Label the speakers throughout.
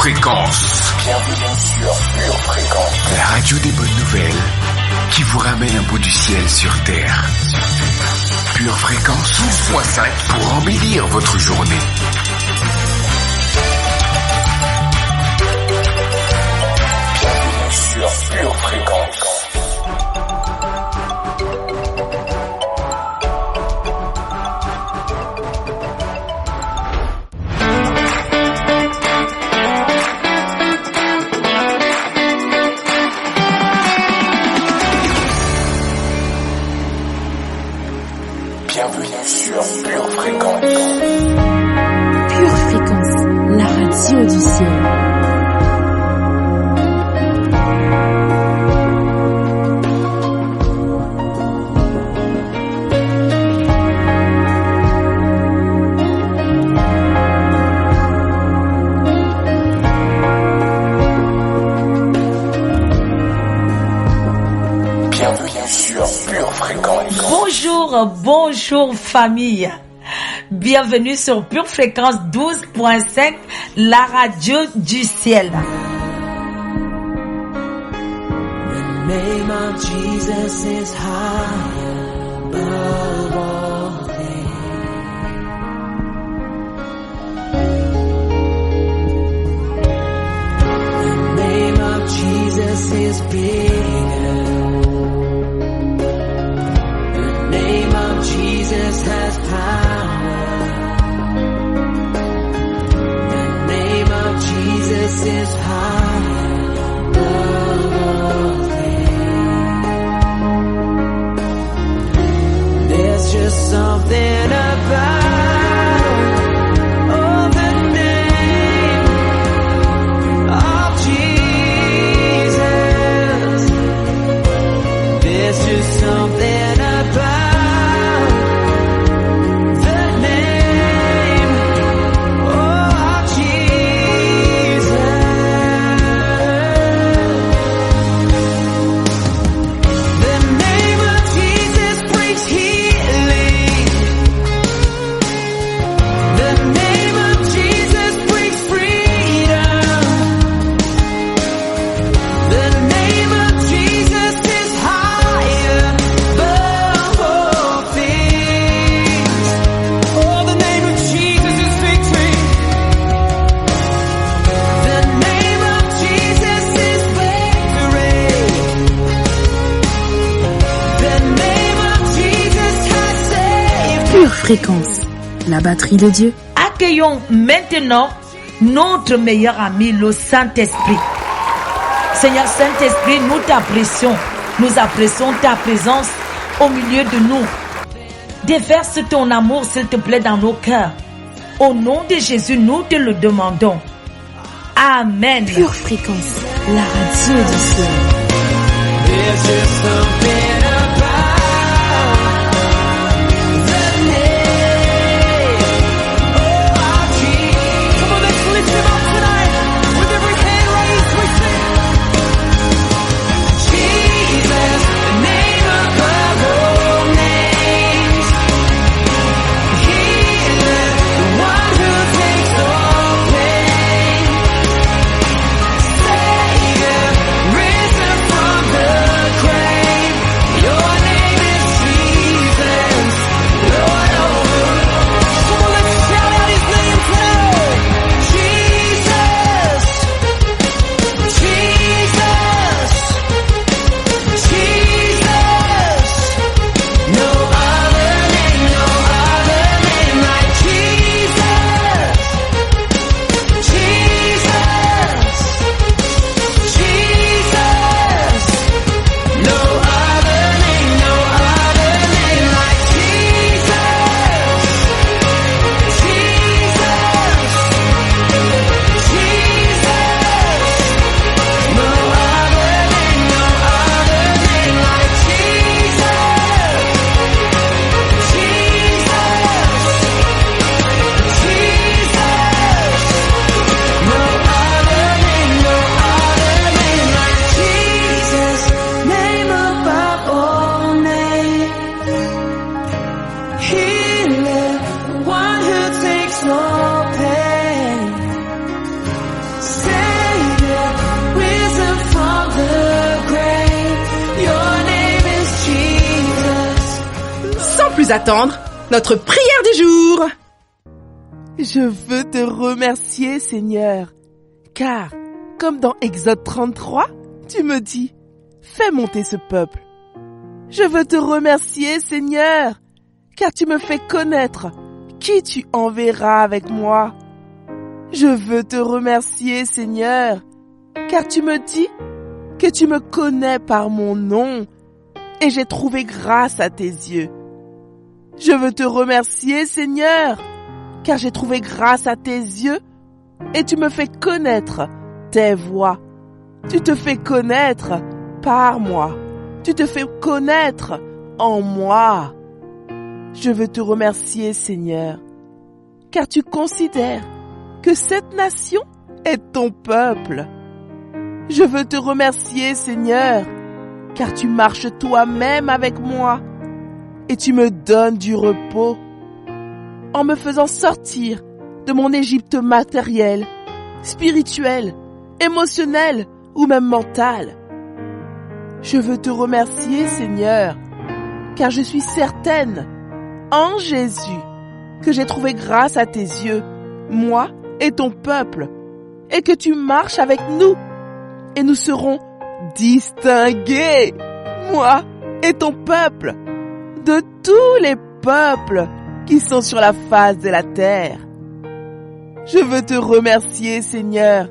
Speaker 1: Fréquence.
Speaker 2: Bienvenue sur Pure Fréquence.
Speaker 1: La radio des bonnes nouvelles qui vous ramène un bout du ciel sur Terre. Pure Fréquence 12.5 pour embellir votre journée.
Speaker 2: Bienvenue sur Pure Fréquence. Bienvenue sur Pure Fréquence.
Speaker 3: Pure Fréquence, la radio du ciel.
Speaker 2: Bienvenue sur Pure Fréquence.
Speaker 4: Bonjour famille. Bienvenue sur Pure Fréquence 12.5, la radio du ciel.
Speaker 5: The name of Jesus is high above all things. The name of Jesus is bigger. The name of Jesus has power. The name of Jesus is high above all things. There's just something about the name of Jesus. There's just something about the name of Jesus. The name of Jesus brings healing. The name of Jesus brings freedom. The name of Jesus is higher above all things. Oh, the name of Jesus is victory. The name of Jesus is victory. The name of Jesus has saved.
Speaker 3: Pure Fréquence, la batterie de Dieu.
Speaker 4: Accueillons maintenant notre meilleur ami, le Saint-Esprit. Seigneur Saint-Esprit, nous t'apprécions. Nous apprécions ta présence au milieu de nous. Déverse ton amour, s'il te plaît, dans nos cœurs. Au nom de Jésus, nous te le demandons. Amen.
Speaker 3: Pure Fréquence, la radio du ciel.
Speaker 5: There's just something about the name of Jesus. Come on, let's lift him up tonight. With every hand raised, we sing. Jesus, the name above all names. Healer, the one who takes all pain. Savior, risen from the grave.
Speaker 6: plus attendre, notre prière du jour. Je veux te remercier, Seigneur, car, comme dans Exode 33, tu me dis, fais monter ce peuple. Je veux te remercier, Seigneur, car tu me fais connaître qui tu enverras avec moi. Je veux te remercier, Seigneur, car tu me dis que tu me connais par mon nom et j'ai trouvé grâce à tes yeux. Je veux te remercier, Seigneur, car j'ai trouvé grâce à tes yeux et tu me fais connaître tes voies. Tu te fais connaître par moi. Tu te fais connaître en moi. Je veux te remercier, Seigneur, car tu considères que cette nation est ton peuple. Je veux te remercier, Seigneur, car tu marches toi-même avec moi et tu me donnes du repos en me faisant sortir de mon Égypte matérielle, spirituelle, émotionnelle ou même mentale. Je veux te remercier, Seigneur, car je suis certaine, en Jésus, que j'ai trouvé grâce à tes yeux, moi et ton peuple, et que tu marches avec nous, et nous serons distingués, moi et ton peuple, de tous les peuples qui sont sur la face de la terre. Je veux te remercier, Seigneur,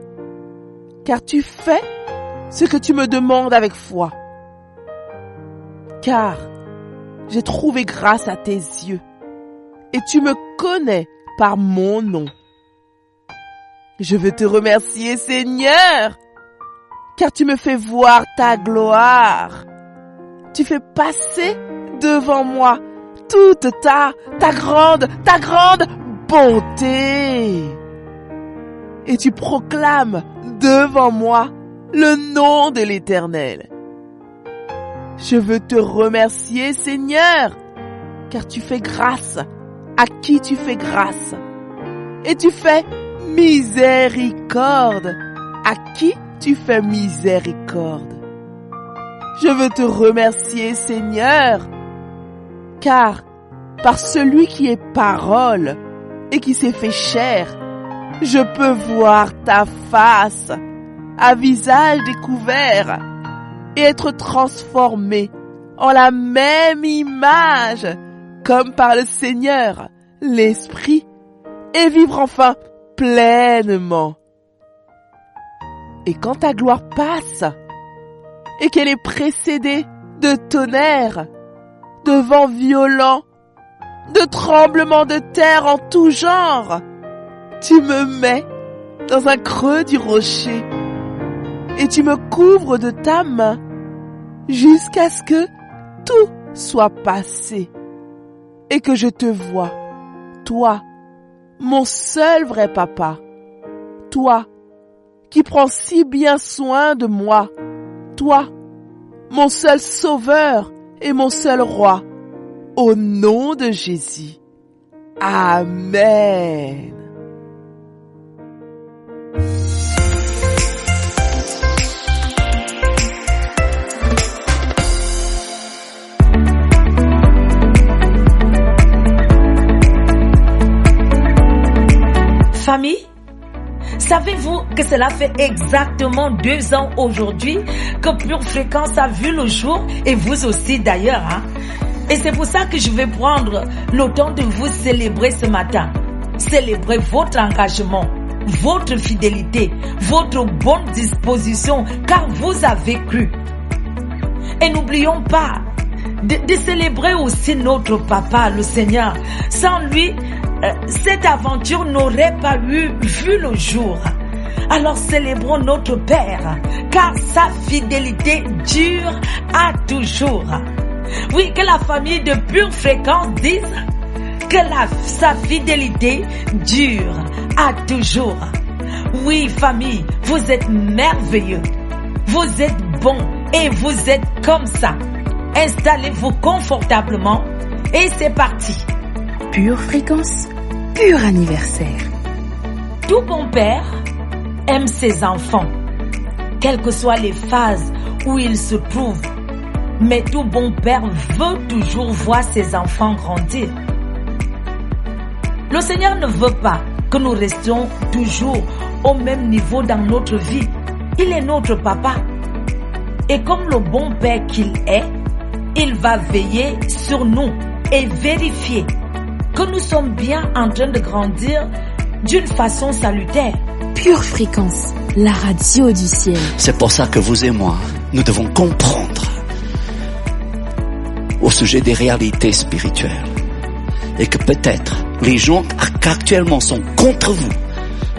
Speaker 6: car tu fais ce que tu me demandes avec foi. Car j'ai trouvé grâce à tes yeux et tu me connais par mon nom. Je veux te remercier, Seigneur, car tu me fais voir ta gloire. Tu fais passer devant moi toute ta grande bonté. Et tu proclames devant moi le nom de l'Éternel. Je veux te remercier, Seigneur, car tu fais grâce à qui tu fais grâce. Et tu fais miséricorde à qui tu fais miséricorde. Je veux te remercier, Seigneur, car par celui qui est parole et qui s'est fait chair, je peux voir ta face à visage découvert et être transformé en la même image comme par le Seigneur, l'Esprit, et vivre enfin pleinement. Et quand ta gloire passe et qu'elle est précédée de tonnerre, de vents violents, de tremblements de terre en tout genre, tu me mets dans un creux du rocher et tu me couvres de ta main jusqu'à ce que tout soit passé et que je te vois, toi, mon seul vrai papa, toi qui prends si bien soin de moi, toi, mon seul sauveur et mon seul roi, au nom de Jésus. Amen.
Speaker 4: Famille, savez-vous que cela fait exactement 2 ans aujourd'hui que Pure Fréquence a vu le jour, et vous aussi d'ailleurs, hein? Et c'est pour ça que je vais prendre le temps de vous célébrer ce matin. Célébrer votre engagement, votre fidélité, votre bonne disposition, car vous avez cru. Et n'oublions pas de célébrer aussi notre papa, le Seigneur. Sans lui, cette aventure n'aurait pas vu le jour. Alors célébrons notre Père, car sa fidélité dure à toujours. Oui, que la famille de Pure Fréquence dise que sa fidélité dure à toujours. Oui, famille, vous êtes merveilleux, vous êtes bons et vous êtes comme ça. Installez-vous confortablement et c'est parti.
Speaker 3: Pure Fréquence, pur anniversaire.
Speaker 4: Tout bon père aime ses enfants, quelles que soient les phases où ils se trouvent. Mais tout bon père veut toujours voir ses enfants grandir. Le Seigneur ne veut pas que nous restions toujours au même niveau dans notre vie. Il est notre papa. Et comme le bon père qu'il est, il va veiller sur nous et vérifier que nous sommes bien en train de grandir d'une façon salutaire.
Speaker 3: Pure Fréquence, la radio du ciel.
Speaker 7: C'est pour ça que vous et moi, nous devons comprendre au sujet des réalités spirituelles. Et que peut-être les gens qui actuellement sont contre vous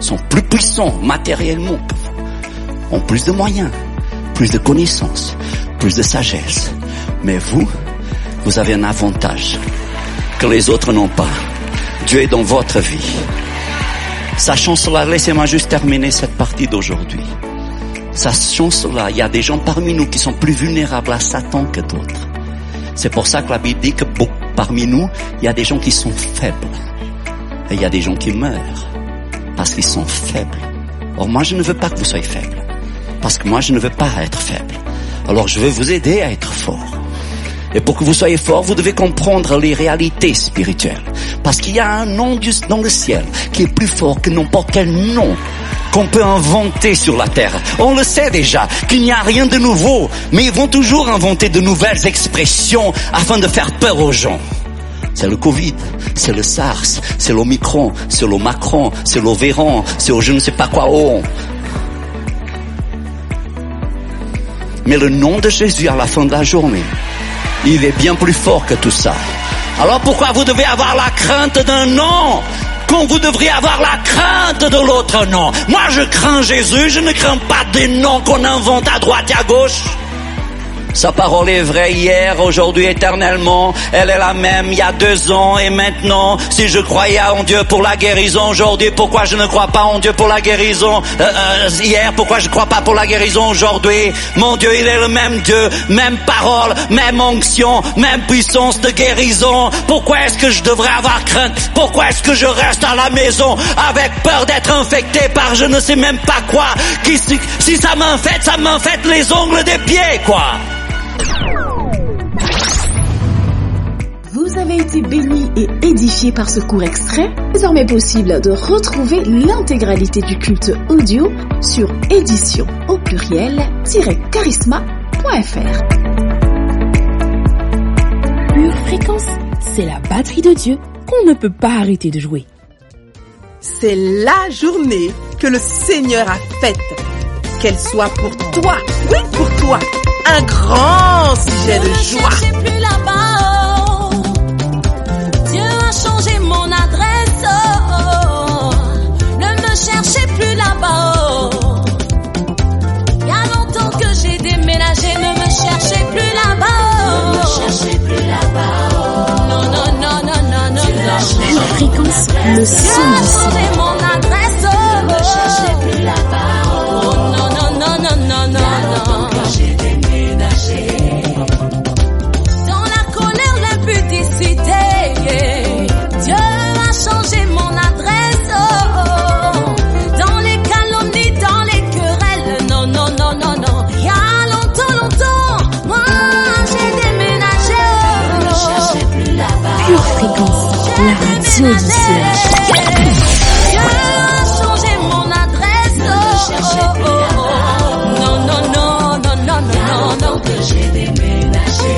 Speaker 7: sont plus puissants matériellement que vous, ont plus de moyens, plus de connaissances, plus de sagesse. Mais vous avez un avantage que les autres n'ont pas. Dieu est dans votre vie. Sachant cela, laissez-moi juste terminer cette partie d'aujourd'hui. Sachant cela, il y a des gens parmi nous qui sont plus vulnérables à Satan que d'autres. C'est pour ça que la Bible dit que parmi nous, il y a des gens qui sont faibles. Et il y a des gens qui meurent parce qu'ils sont faibles. Or, moi, je ne veux pas que vous soyez faibles. Parce que moi, je ne veux pas être faible. Alors, je veux vous aider à être fort. Et pour que vous soyez fort, vous devez comprendre les réalités spirituelles. Parce qu'il y a un nom dans le ciel qui est plus fort que n'importe quel nom qu'on peut inventer sur la terre. On le sait déjà, qu'il n'y a rien de nouveau, mais ils vont toujours inventer de nouvelles expressions afin de faire peur aux gens. C'est le Covid, c'est le SARS, c'est l'Omicron, c'est le Macron, c'est l'Ovéron, c'est le je ne sais pas quoi. Mais le nom de Jésus à la fin de la journée, il est bien plus fort que tout ça. Alors pourquoi vous devez avoir la crainte d'un nom quand vous devriez avoir la crainte de l'autre nom? Moi je crains Jésus, je ne crains pas des noms qu'on invente à droite et à gauche. Sa parole est vraie hier, aujourd'hui, éternellement. Elle est la même il y a 2 ans et maintenant. Si je croyais en Dieu pour la guérison aujourd'hui, pourquoi je ne crois pas en Dieu pour la guérison hier? Pourquoi je ne crois pas pour la guérison aujourd'hui? Mon Dieu, il est le même Dieu, même parole, même onction, même puissance de guérison. Pourquoi est-ce que je devrais avoir crainte? Pourquoi est-ce que je reste à la maison avec peur d'être infecté par je ne sais même pas quoi? Si ça m'infecte les ongles des pieds, quoi.
Speaker 8: Vous avez été bénis et édifiés par ce court extrait. Désormais possible de retrouver l'intégralité du culte audio sur édition au pluriel-charisma.fr.
Speaker 3: Pure Fréquence, c'est la batterie de Dieu qu'on ne peut pas arrêter de jouer.
Speaker 6: C'est la journée que le Seigneur a faite. Qu'elle soit pour toi, oui pour toi, un grand sujet de joie.
Speaker 5: Ne cherchez plus là-bas, Dieu a changé mon adresse. Ne me cherchez plus là-bas. Il y a longtemps que j'ai déménagé. Ne me cherchez plus là-bas. Ne me cherchez plus là-bas. Non, non, non, non, non, non, non.
Speaker 3: Pure Fréquence, le son du ciel.
Speaker 5: Mon adresse. Ne me cherchez plus là-bas. Non, non, non, non, non, non, non. J'ai déménagé. Dans la colère, l'impudicité, Dieu a changé mon adresse. Dans les calomnies, dans les querelles, non, non, non, non, non. Il y a longtemps, longtemps, moi j'ai déménagé. Ne me cherchez plus là-bas.
Speaker 3: Pure Fréquence, la radio du ciel.
Speaker 5: Dieu a changé mon adresse. Ne me cherchez plus là-bas. Non, non, non, non, non, non, non, que j'ai déménagé.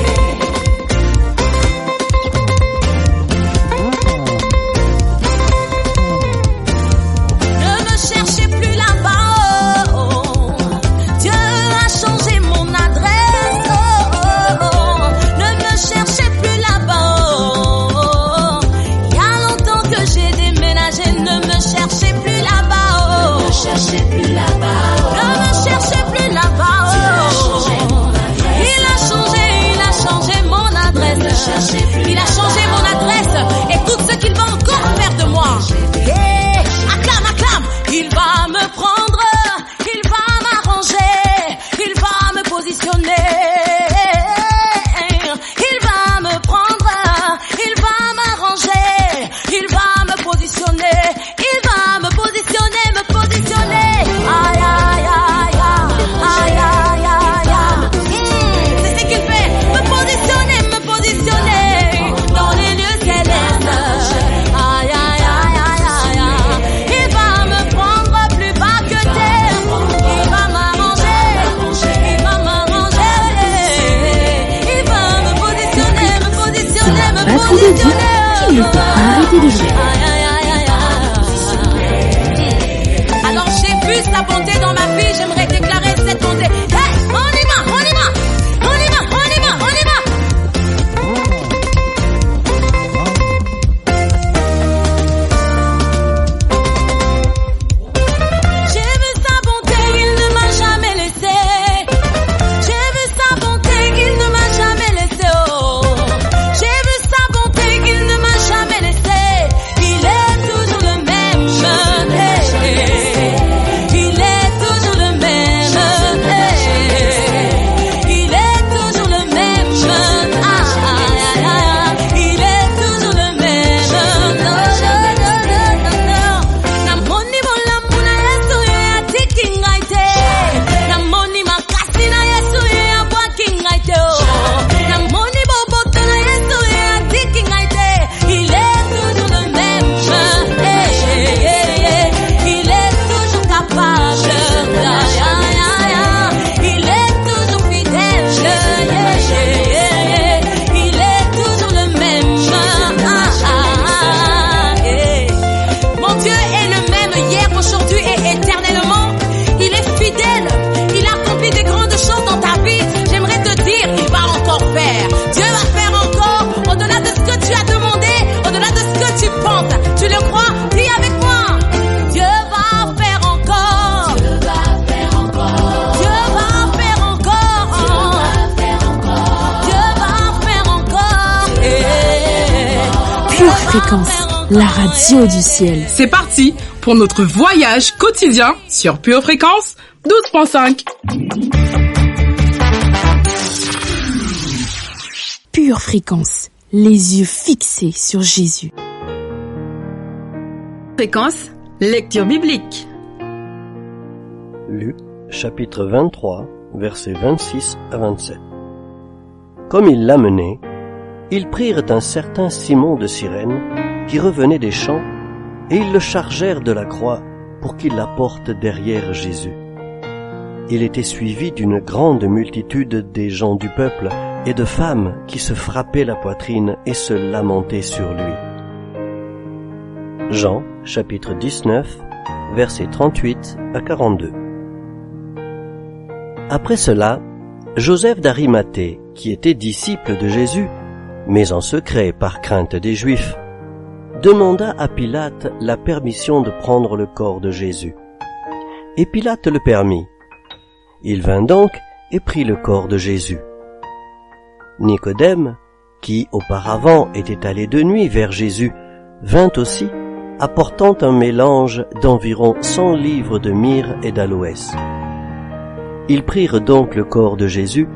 Speaker 5: Ne me cherchez plus là-bas. Dieu a changé mon adresse. Ne me cherchez plus là-bas. Il y a longtemps que
Speaker 3: on ne peut pas arrêter de jouer.
Speaker 5: Alors j'ai vu sa bonté dans ma vie, j'aimerais déclarer cette bonté. Hey, on y va, on y va, on y va, on y va, on y va. J'ai vu sa bonté, il ne m'a jamais laissé. J'ai vu sa bonté, qu'il ne m'a jamais laissé. Oh, j'ai vu sa bonté, qu'il ne m'a jamais laissé. Il est toujours le même. Il est toujours le même. Il est toujours le même. Il est toujours le même. Namoni mola muna Yesu ya tikingaite. Namoni makasi na Yesu ya bwakingaite. Namoni boboto na Yesu ya tikingaite. Il est toujours le même. Il est toujours capable. Il est toujours fidèle. Il est toujours le même. Mon Dieu est le même hier, aujourd'hui et éternellement. Il est fidèle. Il accomplit des grandes choses dans ta vie. J'aimerais te dire, il va encore faire. Dieu va faire encore, au-delà de ce que tu as demandé, au-delà de ce que tu penses. Tu le crois? Dis avec moi. Dieu va faire encore. Dieu va faire encore. Dieu va faire encore. Dieu va faire encore.
Speaker 3: Pure Fréquence, la radio du ciel.
Speaker 6: C'est parti pour notre voyage quotidien sur Pure Fréquence 12.5.
Speaker 3: Pure Fréquence, les yeux fixés sur Jésus.
Speaker 9: Fréquence, lecture biblique.
Speaker 10: Luc, chapitre 23, versets 26 à 27. Comme ils l'amenaient, ils prirent un certain Simon de Cyrène, qui revenait des champs, et ils le chargèrent de la croix pour qu'il la porte derrière Jésus. Il était suivi d'une grande multitude des gens du peuple et de femmes qui se frappaient la poitrine et se lamentaient sur lui. Jean, chapitre 19, versets 38 à 42. Après cela, Joseph d'Arimathée, qui était disciple de Jésus, mais en secret par crainte des Juifs, demanda à Pilate la permission de prendre le corps de Jésus. Et Pilate le permit. Il vint donc et prit le corps de Jésus. Nicodème, qui auparavant était allé de nuit vers Jésus, vint aussi, apportant un mélange d'environ 100 livres de myrrhe et d'aloès. Ils prirent donc le corps de Jésus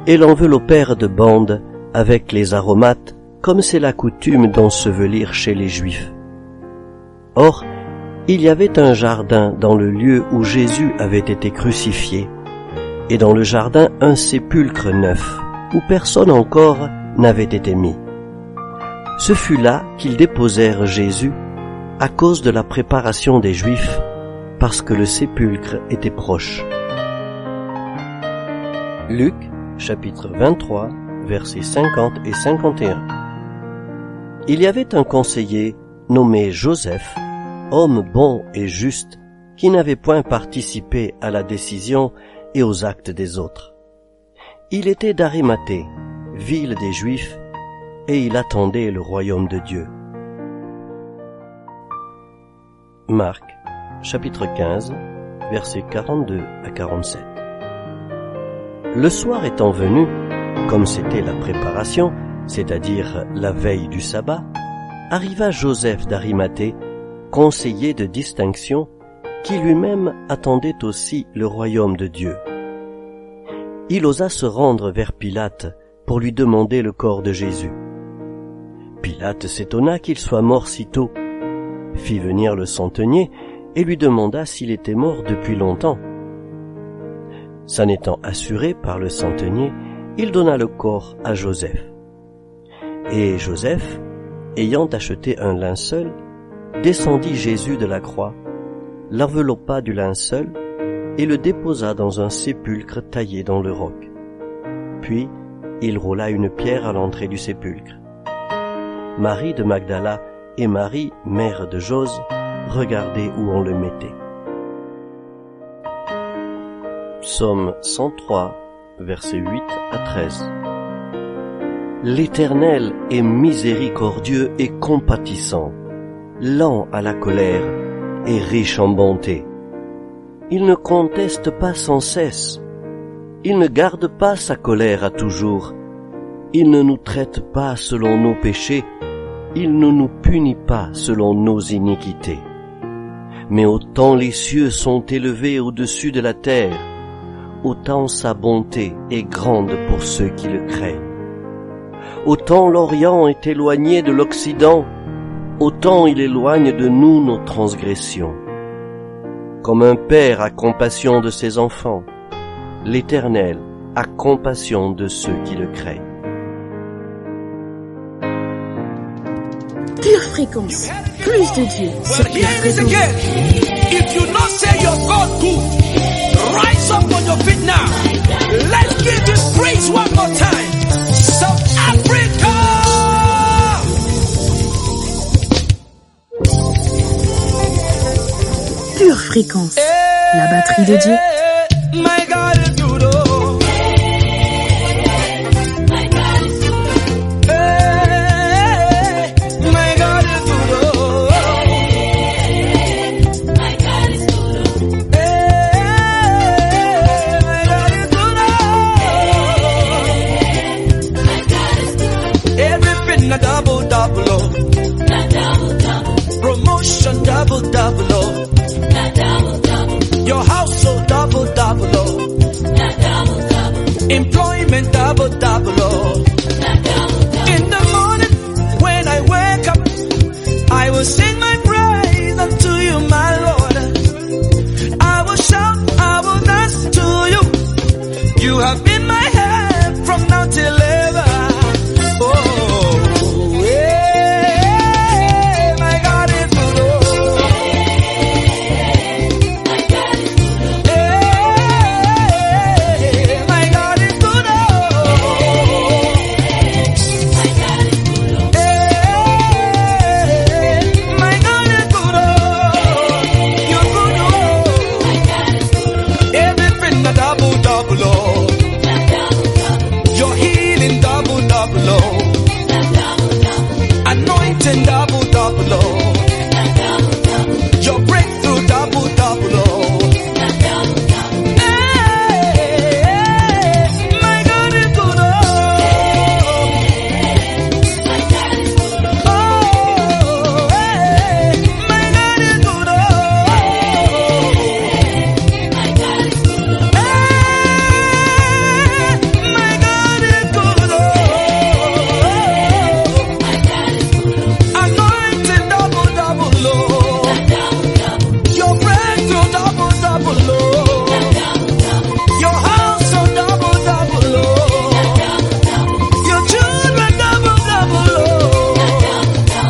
Speaker 10: et l'enveloppèrent de bandes avec les aromates, comme c'est la coutume d'ensevelir chez les Juifs. Or, il y avait un jardin dans le lieu où Jésus avait été crucifié, et dans le jardin un sépulcre neuf, où personne encore n'avait été mis. Ce fut là qu'ils déposèrent Jésus, à cause de la préparation des Juifs, parce que le sépulcre était proche. Luc, chapitre 23, versets 50 et 51. Il y avait un conseiller nommé Joseph, homme bon et juste, qui n'avait point participé à la décision et aux actes des autres. Il était d'Arimathée, ville des Juifs, et il attendait le royaume de Dieu. Marc, chapitre 15, versets 42 à 47. Le soir étant venu, comme c'était la préparation, c'est-à-dire la veille du sabbat, arriva Joseph d'Arimathée, conseiller de distinction, qui lui-même attendait aussi le royaume de Dieu. Il osa se rendre vers Pilate pour lui demander le corps de Jésus. Pilate s'étonna qu'il soit mort si tôt, fit venir le centenier et lui demanda s'il était mort depuis longtemps. S'en étant assuré par le centenier, il donna le corps à Joseph. Et Joseph, ayant acheté un linceul, descendit Jésus de la croix, l'enveloppa du linceul et le déposa dans un sépulcre taillé dans le roc. Puis, il roula une pierre à l'entrée du sépulcre. Marie de Magdala et Marie, mère de Jose, regardaient où on le mettait. Psaume 103, versets 8 à 13. L'Éternel est miséricordieux et compatissant, lent à la colère et riche en bonté. Il ne conteste pas sans cesse. Il ne garde pas sa colère à toujours. Il ne nous traite pas selon nos péchés. Il ne nous punit pas selon nos iniquités. Mais autant les cieux sont élevés au-dessus de la terre, autant sa bonté est grande pour ceux qui le craignent. Autant l'Orient est éloigné de l'Occident, autant il éloigne de nous nos transgressions. Comme un père a compassion de ses enfants, l'Éternel a compassion de ceux qui le craignent.
Speaker 8: Pure Fréquence, plus de Dieu sur Pure Fréquence.
Speaker 11: If you not say your God good, rise up on your feet now. Let's give this praise one more time. South Africa!
Speaker 8: Pure Fréquence, la batterie de Dieu.
Speaker 11: My God is good, oh. My God is good, oh. My God is good, oh. My God is good, oh. My God is good, oh. My God is good. Everything a double, double, oh. Double, double. Promotion double, double, oh. Your household double, double, oh. Double, double. Employment double, double, oh. In the morning when I wake up, I will sing my praise unto you, my Lord. I will shout, I will dance to you. You have been my help from now till ever. Oh, yeah, my God is good, oh. Anointing double, double, oh. Your breakthrough double, double, oh. Hey, my God is good, oh. Oh, hey, my God is good, oh. Hey, my God is good, oh. Anointing double, double, oh. Your breakthrough double, double, oh. Your house on double, double, oh. Your children double, double, oh.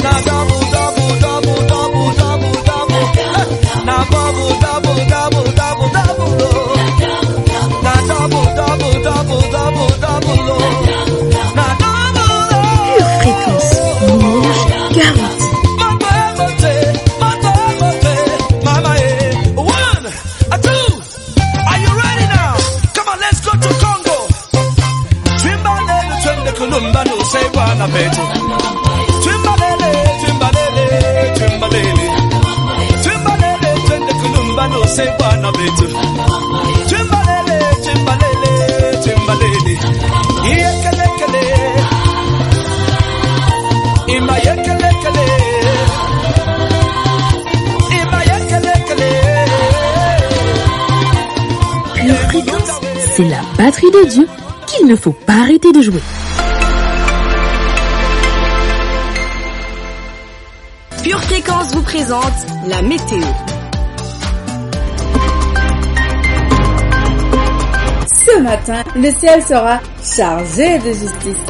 Speaker 11: Now double, double, double, double, double, double. Now double, double, double, double, double, oh. Now double, double, double, double, double, oh. Now double,
Speaker 8: Pure Fréquence, numéro 40.
Speaker 11: Mama, one, a two. Are you ready now? Come on, let's go to Congo. Twimbalele, twende kulumba, no say wana bete. Twimbalele, twimbalele, twimbalele. Twimbalele, twende kulumba, no say wana bete. Twimbalele, twimbalele, twimbalele. Yekelekele. Ima yekelekele.
Speaker 3: Pure Fréquence, c'est la batterie de Dieu qu'il ne faut pas arrêter de jouer.
Speaker 9: Pure Fréquence vous présente la météo.
Speaker 12: Ce matin, le ciel sera chargé de justice,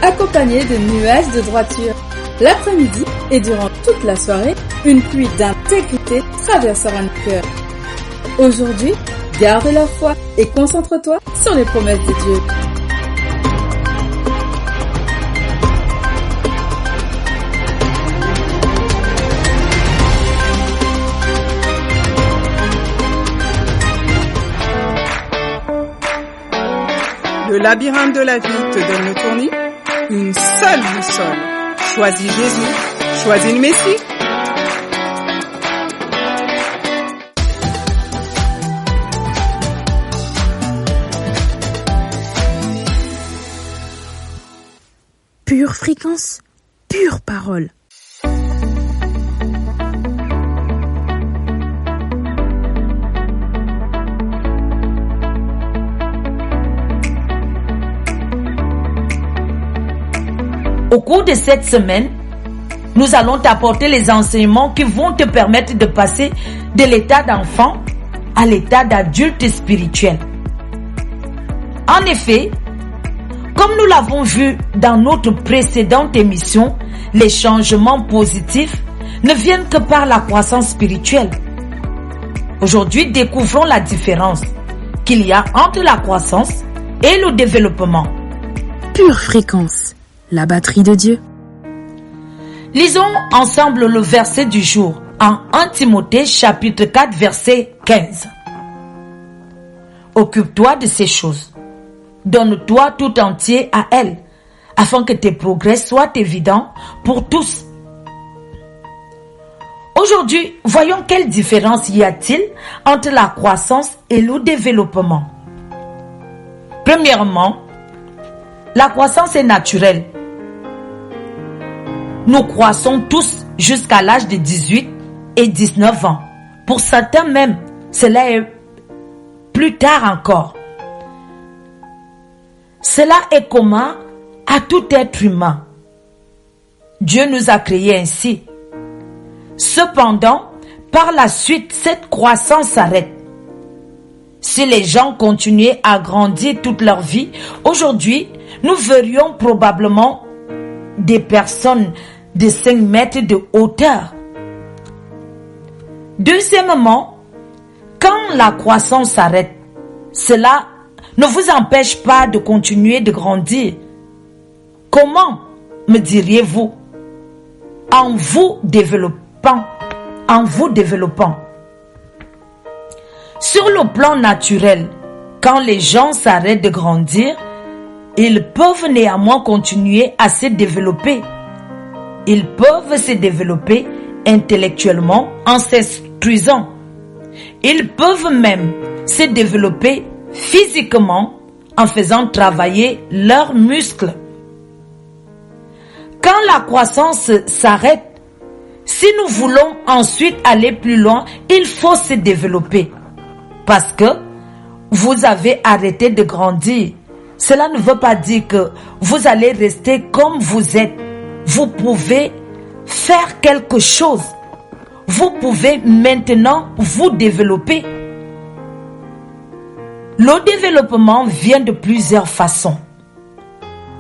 Speaker 12: accompagné de nuages de droiture. L'après-midi et durant toute la soirée, une pluie d'intégrité traversera nos cœurs. Aujourd'hui, garde la foi et concentre-toi sur les promesses de Dieu.
Speaker 13: Le labyrinthe de la vie te donne le tournis. Une seule boussole. Choisis Jésus, choisis le Messie.
Speaker 3: Pure fréquence, pure parole.
Speaker 4: Au cours de cette semaine, nous allons t'apporter les enseignements qui vont te permettre de passer de l'état d'enfant à l'état d'adulte spirituel. En effet, comme nous l'avons vu dans notre précédente émission, les changements positifs ne viennent que par la croissance spirituelle. Aujourd'hui, découvrons la différence qu'il y a entre la croissance et le développement.
Speaker 3: Pure fréquence, la batterie de Dieu.
Speaker 4: Lisons ensemble le verset du jour en 1 Timothée chapitre 4 verset 15. Occupe-toi de ces choses. Donne-toi tout entier à elles, afin que tes progrès soient évidents pour tous. Aujourd'hui, voyons quelle différence y a-t-il entre la croissance et le développement. Premièrement, la croissance est naturelle. Nous croissons tous jusqu'à l'âge de 18 et 19 ans. Pour certains même, cela est plus tard encore. Cela est commun à tout être humain. Dieu nous a créés ainsi. Cependant, par la suite, cette croissance s'arrête. Si les gens continuaient à grandir toute leur vie, aujourd'hui, nous verrions probablement des personnes de 5 mètres de hauteur. Deuxièmement, quand la croissance s'arrête, cela ne vous empêche pas de continuer de grandir. Comment, me diriez-vous? En vous développant. Sur le plan naturel, quand les gens s'arrêtent de grandir, ils peuvent néanmoins continuer à se développer. Ils peuvent se développer intellectuellement en s'instruisant. Ils peuvent même se développer physiquement en faisant travailler leurs muscles. Quand la croissance s'arrête, si nous voulons ensuite aller plus loin, il faut se développer. Parce que vous avez arrêté de grandir. Cela ne veut pas dire que vous allez rester comme vous êtes. Vous pouvez faire quelque chose. Vous pouvez maintenant vous développer. Le développement vient de plusieurs façons.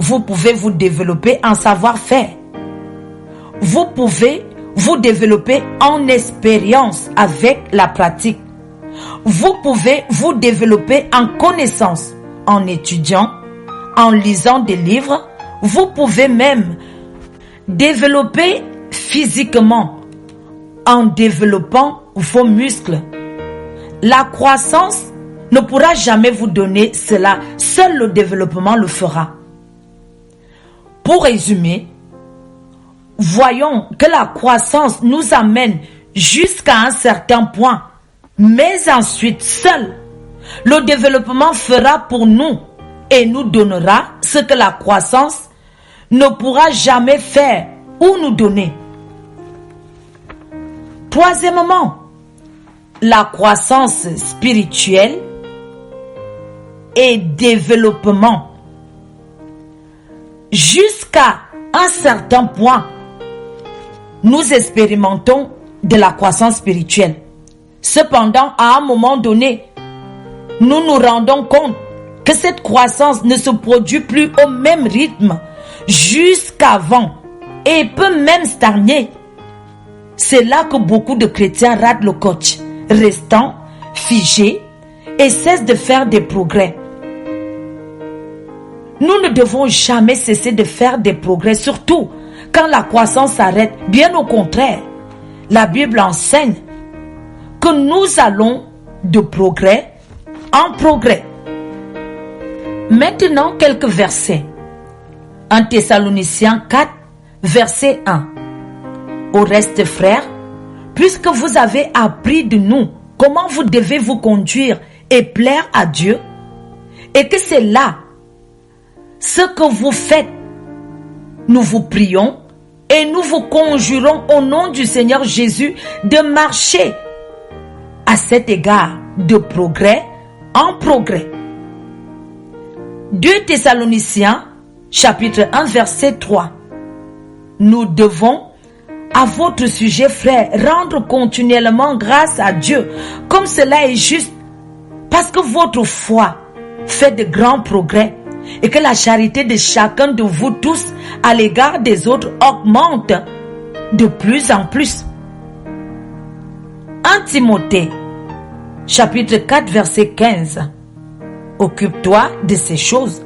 Speaker 4: Vous pouvez vous développer en savoir-faire. Vous pouvez vous développer en expérience avec la pratique. Vous pouvez vous développer en connaissance, en étudiant, en lisant des livres. Vous pouvez même développer physiquement en développant vos muscles. La croissance ne pourra jamais vous donner cela. Seul le développement le fera. Pour résumer, voyons que la croissance nous amène jusqu'à un certain point, mais ensuite seul, le développement fera pour nous et nous donnera ce que la croissance ne pourra jamais faire ou nous donner. Troisièmement, la croissance spirituelle et développement. Jusqu'à un certain point, nous expérimentons de la croissance spirituelle. Cependant, à un moment donné, nous nous rendons compte que cette croissance ne se produit plus au même rythme jusqu'avant et peut même stagner. C'est là que beaucoup de chrétiens ratent le coach, restant figés et cessent de faire des progrès. Nous ne devons jamais cesser de faire des progrès, surtout quand la croissance s'arrête. Bien au contraire, la Bible enseigne que nous allons de progrès en progrès. Maintenant, quelques versets. 1 Thessaloniciens 4, verset 1. Au reste, frères, puisque vous avez appris de nous comment vous devez vous conduire et plaire à Dieu, et que c'est là ce que vous faites, nous vous prions et nous vous conjurons au nom du Seigneur Jésus de marcher à cet égard de progrès en progrès. 2 Thessaloniciens chapitre 1 verset 3. Nous devons à votre sujet, frères, rendre continuellement grâce à Dieu, comme cela est juste, parce que votre foi fait de grands progrès et que la charité de chacun de vous tous à l'égard des autres augmente de plus en plus. 1 Timothée, chapitre 4, verset 15. Occupe-toi de ces choses,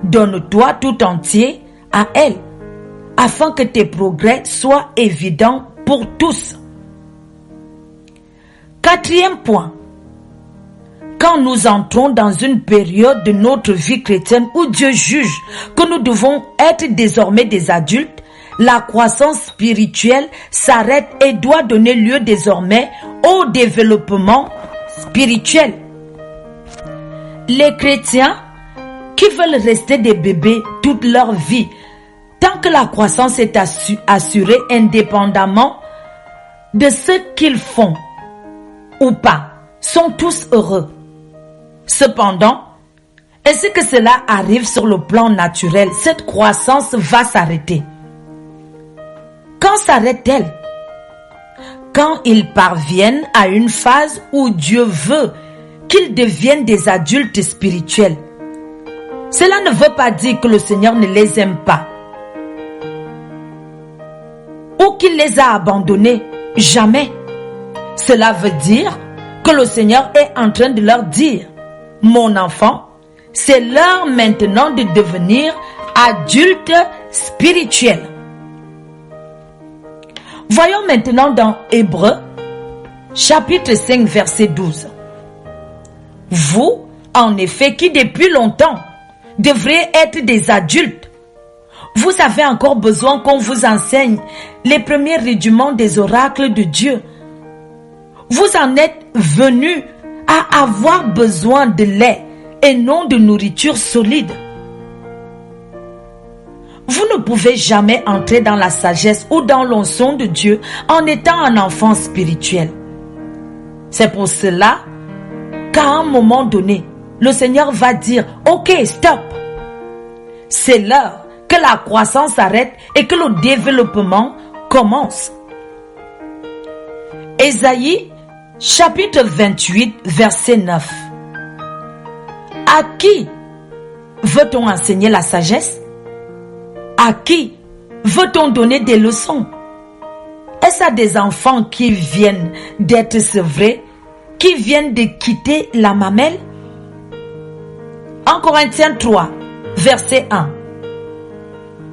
Speaker 4: donne-toi tout entier à elles, afin que tes progrès soient évidents pour tous. 4e point. Quand nous entrons dans une période de notre vie chrétienne où Dieu juge que nous devons être désormais des adultes, la croissance spirituelle s'arrête et doit donner lieu désormais au développement spirituel. Les chrétiens qui veulent rester des bébés toute leur vie, tant que la croissance est assurée indépendamment de ce qu'ils font ou pas, sont tous heureux. Cependant, ainsi que cela arrive sur le plan naturel, cette croissance va s'arrêter. Quand s'arrête-t-elle? Quand ils parviennent à une phase où Dieu veut qu'ils deviennent des adultes spirituels. Cela ne veut pas dire que le Seigneur ne les aime pas ou qu'il les a abandonnés. Jamais. Cela veut dire que le Seigneur est en train de leur dire: mon enfant, c'est l'heure maintenant de devenir adulte spirituel. Voyons maintenant dans Hébreux, chapitre 5, verset 12. Vous, en effet, qui depuis longtemps devriez être des adultes, vous avez encore besoin qu'on vous enseigne les premiers rudiments des oracles de Dieu. Vous en êtes venus à avoir besoin de lait et non de nourriture solide. Vous ne pouvez jamais entrer dans la sagesse ou dans l'onction de Dieu en étant un enfant spirituel. C'est pour cela qu'à un moment donné, le Seigneur va dire: ok, stop. C'est l'heure que la croissance s'arrête et que le développement commence. Ésaïe, chapitre 28, verset 9. À qui veut-on enseigner la sagesse? À qui veut-on donner des leçons? Est-ce à des enfants qui viennent d'être sevrés, qui viennent de quitter la mamelle? En Corinthiens 3, verset 1.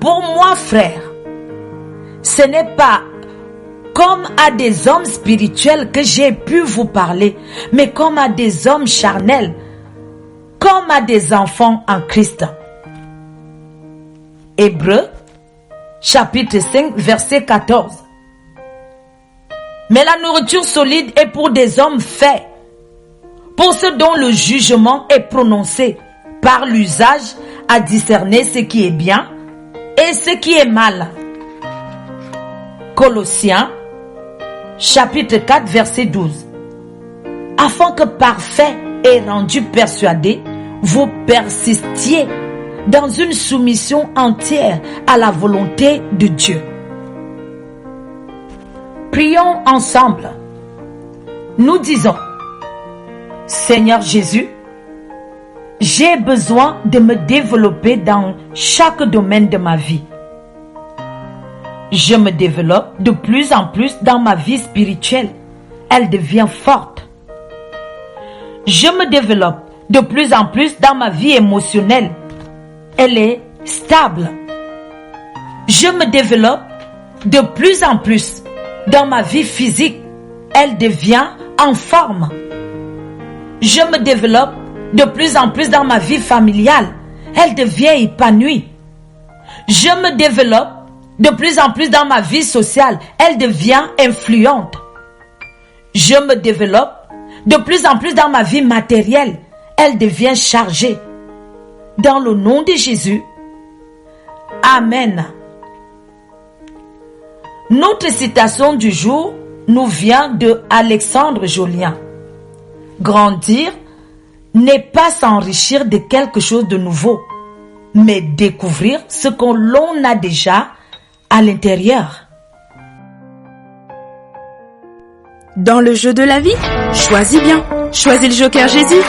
Speaker 4: Pour moi, frère, ce n'est pas comme à des hommes spirituels que j'ai pu vous parler, mais comme à des hommes charnels, comme à des enfants en Christ. Hébreux, chapitre 5, verset 14. Mais la nourriture solide est pour des hommes faits, pour ceux dont le jugement est prononcé par l'usage à discerner ce qui est bien et ce qui est mal. Colossiens, chapitre 4, verset 12. Afin que parfait et rendu persuadé, vous persistiez dans une soumission entière à la volonté de Dieu. Prions ensemble. Nous disons: Seigneur Jésus, j'ai besoin de me développer dans chaque domaine de ma vie. Je me développe de plus en plus dans ma vie spirituelle. Elle devient forte. Je me développe de plus en plus dans ma vie émotionnelle. Elle est stable. Je me développe de plus en plus dans ma vie physique. Elle devient en forme. Je me développe de plus en plus dans ma vie familiale, elle devient épanouie. Je me développe de plus en plus dans ma vie sociale, elle devient influente. Je me développe de plus en plus dans ma vie matérielle, elle devient chargée. Dans le nom de Jésus, Amen. Notre citation du jour nous vient de Alexandre Jolien. Grandir n'est pas s'enrichir de quelque chose de nouveau, mais découvrir ce que l'on a déjà à l'intérieur.
Speaker 3: Dans le jeu de la vie, choisis bien. Choisis le Joker Jésus.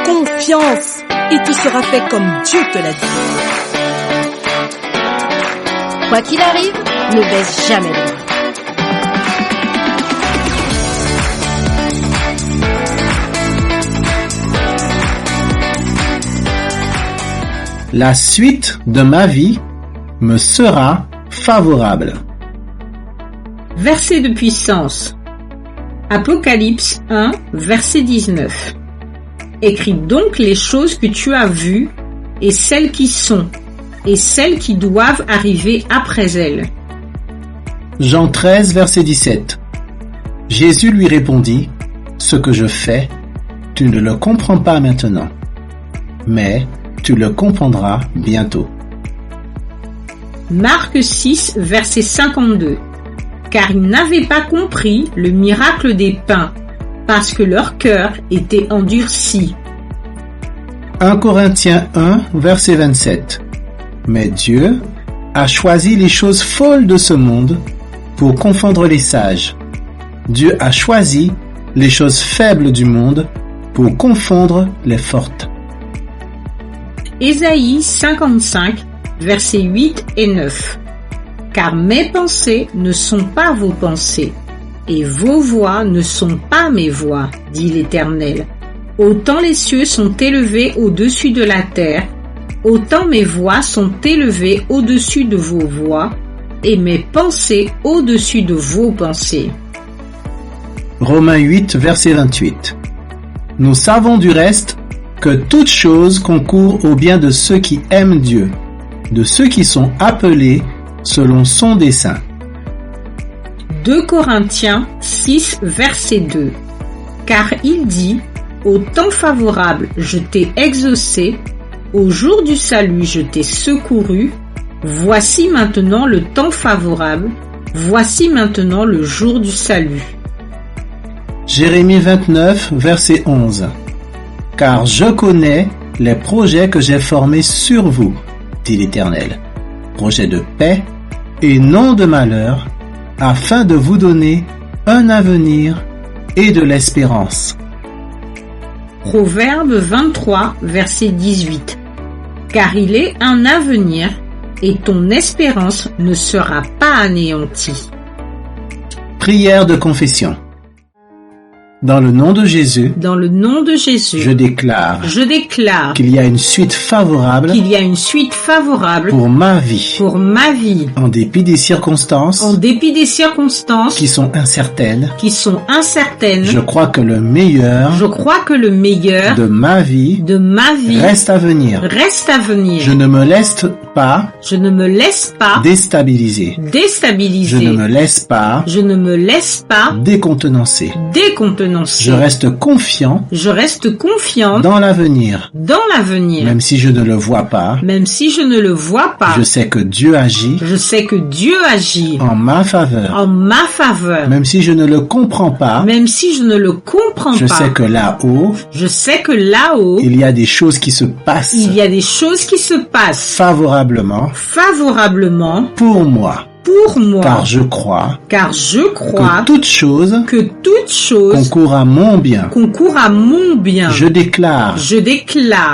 Speaker 9: Confiance, et tout sera fait comme Dieu te l'a dit. Quoi qu'il arrive, ne baisse jamais les bras.
Speaker 14: La suite de ma vie me sera favorable.
Speaker 15: Verset de puissance. Apocalypse 1, verset 19. Écris donc les choses que tu as vues, et celles qui sont, et celles qui doivent arriver après elles.
Speaker 14: Jean 13, verset 17. Jésus lui répondit, « Ce que je fais, tu ne le comprends pas maintenant, mais tu le comprendras bientôt. »
Speaker 15: Marc 6, verset 52. Car ils n'avaient pas compris le miracle des pains, parce que leur cœur était endurci.
Speaker 14: 1 Corinthiens 1, verset 27. Mais Dieu a choisi les choses folles de ce monde pour confondre les sages. Dieu a choisi les choses faibles du monde pour confondre les fortes.
Speaker 15: Ésaïe 55, versets 8 et 9. Car mes pensées ne sont pas vos pensées, et vos voix ne sont pas mes voix, dit l'Éternel. Autant les cieux sont élevés au-dessus de la terre, autant mes voix sont élevées au-dessus de vos voix, et mes pensées au-dessus de vos pensées.
Speaker 14: Romains 8, verset 28. Nous savons du reste que toute chose concourt au bien de ceux qui aiment Dieu, de ceux qui sont appelés selon son dessein.
Speaker 15: 2 Corinthiens 6, verset 2. Car il dit, au temps favorable je t'ai exaucé, au jour du salut je t'ai secouru, voici maintenant le temps favorable, voici maintenant le jour du salut.
Speaker 14: Jérémie 29, verset 11. Car je connais les projets que j'ai formés sur vous, dit l'Éternel, projets de paix et non de malheur, afin de vous donner un avenir et de l'espérance.
Speaker 15: Proverbe 23, verset 18. Car il est un avenir et ton espérance ne sera pas anéantie.
Speaker 14: Prière de confession. Dans le nom de Jésus, je déclare qu'il y a une suite favorable pour ma vie, en dépit des circonstances qui sont incertaines. Je crois que le meilleur de ma vie reste à venir. Je ne me laisse pas déstabiliser. Je ne me laisse pas décontenancer. Je reste confiant dans l'avenir. Même si je ne le vois pas, je sais que Dieu agit en ma faveur. Même si je ne le comprends pas, je sais que là-haut, il y a des choses qui se passent. Favorablement pour moi. Car je crois que toute chose concourt à mon bien. Je déclare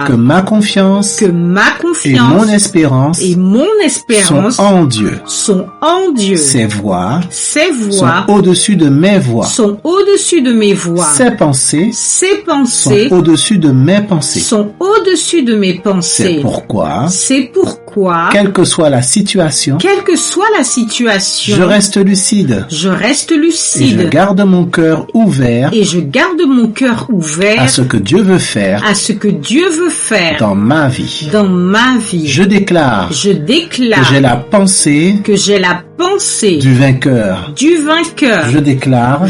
Speaker 14: que ma confiance et mon espérance sont en Dieu. Ses voix sont au-dessus de mes voix. Ses pensées sont au-dessus de mes pensées. C'est pourquoi
Speaker 15: quoi,
Speaker 14: quelle que soit la situation,
Speaker 15: je
Speaker 14: reste lucide.
Speaker 15: Je reste
Speaker 14: Et
Speaker 15: lucide.
Speaker 14: je garde mon cœur ouvert
Speaker 15: Et je garde mon cœur ouvert
Speaker 14: à ce que Dieu veut faire
Speaker 15: dans
Speaker 14: ma vie.
Speaker 15: Je déclare
Speaker 14: que j'ai la pensée du vainqueur. Je déclare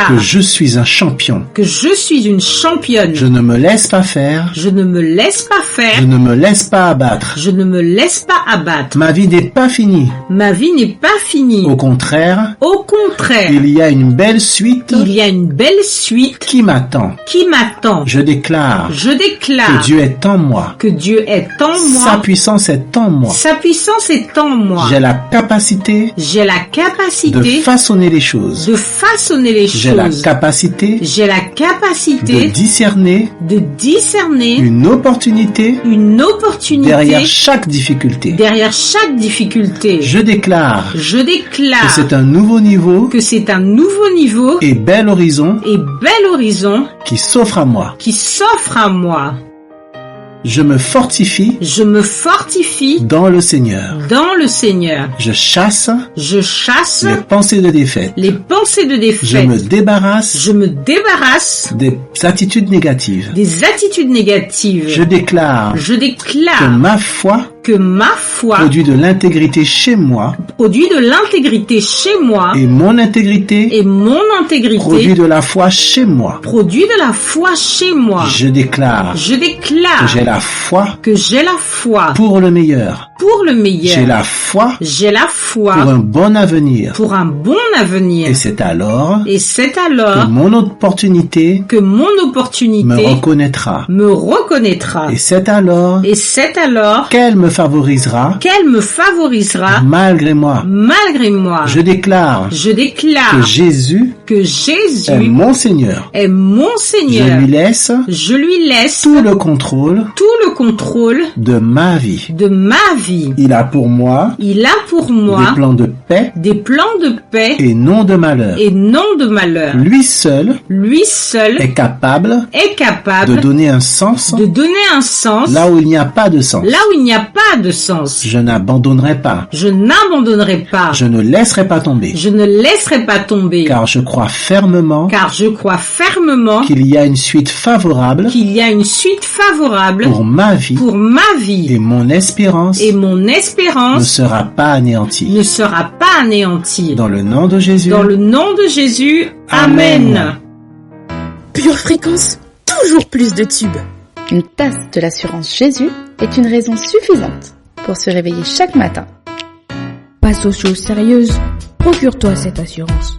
Speaker 14: que je suis un champion.
Speaker 15: une championne.
Speaker 14: Je ne me laisse pas faire.
Speaker 15: Je ne me laisse pas faire.
Speaker 14: Je ne me laisse pas abattre.
Speaker 15: Je ne me laisse pas abattre.
Speaker 14: Ma vie n'est pas finie.
Speaker 15: Ma vie n'est pas finie.
Speaker 14: Au contraire,
Speaker 15: il
Speaker 14: y a une belle suite
Speaker 15: qui m'attend.
Speaker 14: Je déclare
Speaker 15: que
Speaker 14: Dieu est en moi. Sa puissance est en moi. J'ai la capacité de façonner les choses. J'ai la capacité de discerner une opportunité derrière chaque difficulté. Je déclare que c'est un nouveau niveau et bel horizon qui s'offre à moi. Je me fortifie dans le Seigneur. Je chasse les pensées de défaite. Je me débarrasse des attitudes négatives. Je déclare que ma foi produit de l'intégrité chez moi. Et mon intégrité produit de la foi chez moi. Je déclare que j'ai la foi pour le meilleur. J'ai la foi pour un bon avenir. Et c'est alors que mon opportunité me reconnaîtra. Et c'est alors qu'elle me favorisera malgré moi. Je déclare que Jésus est mon Seigneur. Je lui laisse tout le contrôle de ma vie. Il a pour moi des plans de paix et non de malheur. Lui seul est capable de donner un sens là où il n'y a pas de sens. Je n'abandonnerai pas. Je ne laisserai pas tomber. Car je crois fermement qu'il y a une suite favorable pour ma vie et mon espérance ne sera pas anéantie. Dans le nom de Jésus. Amen.
Speaker 3: Pure Fréquence, toujours plus de tubes.
Speaker 16: Une tasse de l'assurance Jésus est une raison suffisante pour se réveiller chaque matin.
Speaker 3: Passe aux choses sérieuses, procure-toi cette assurance.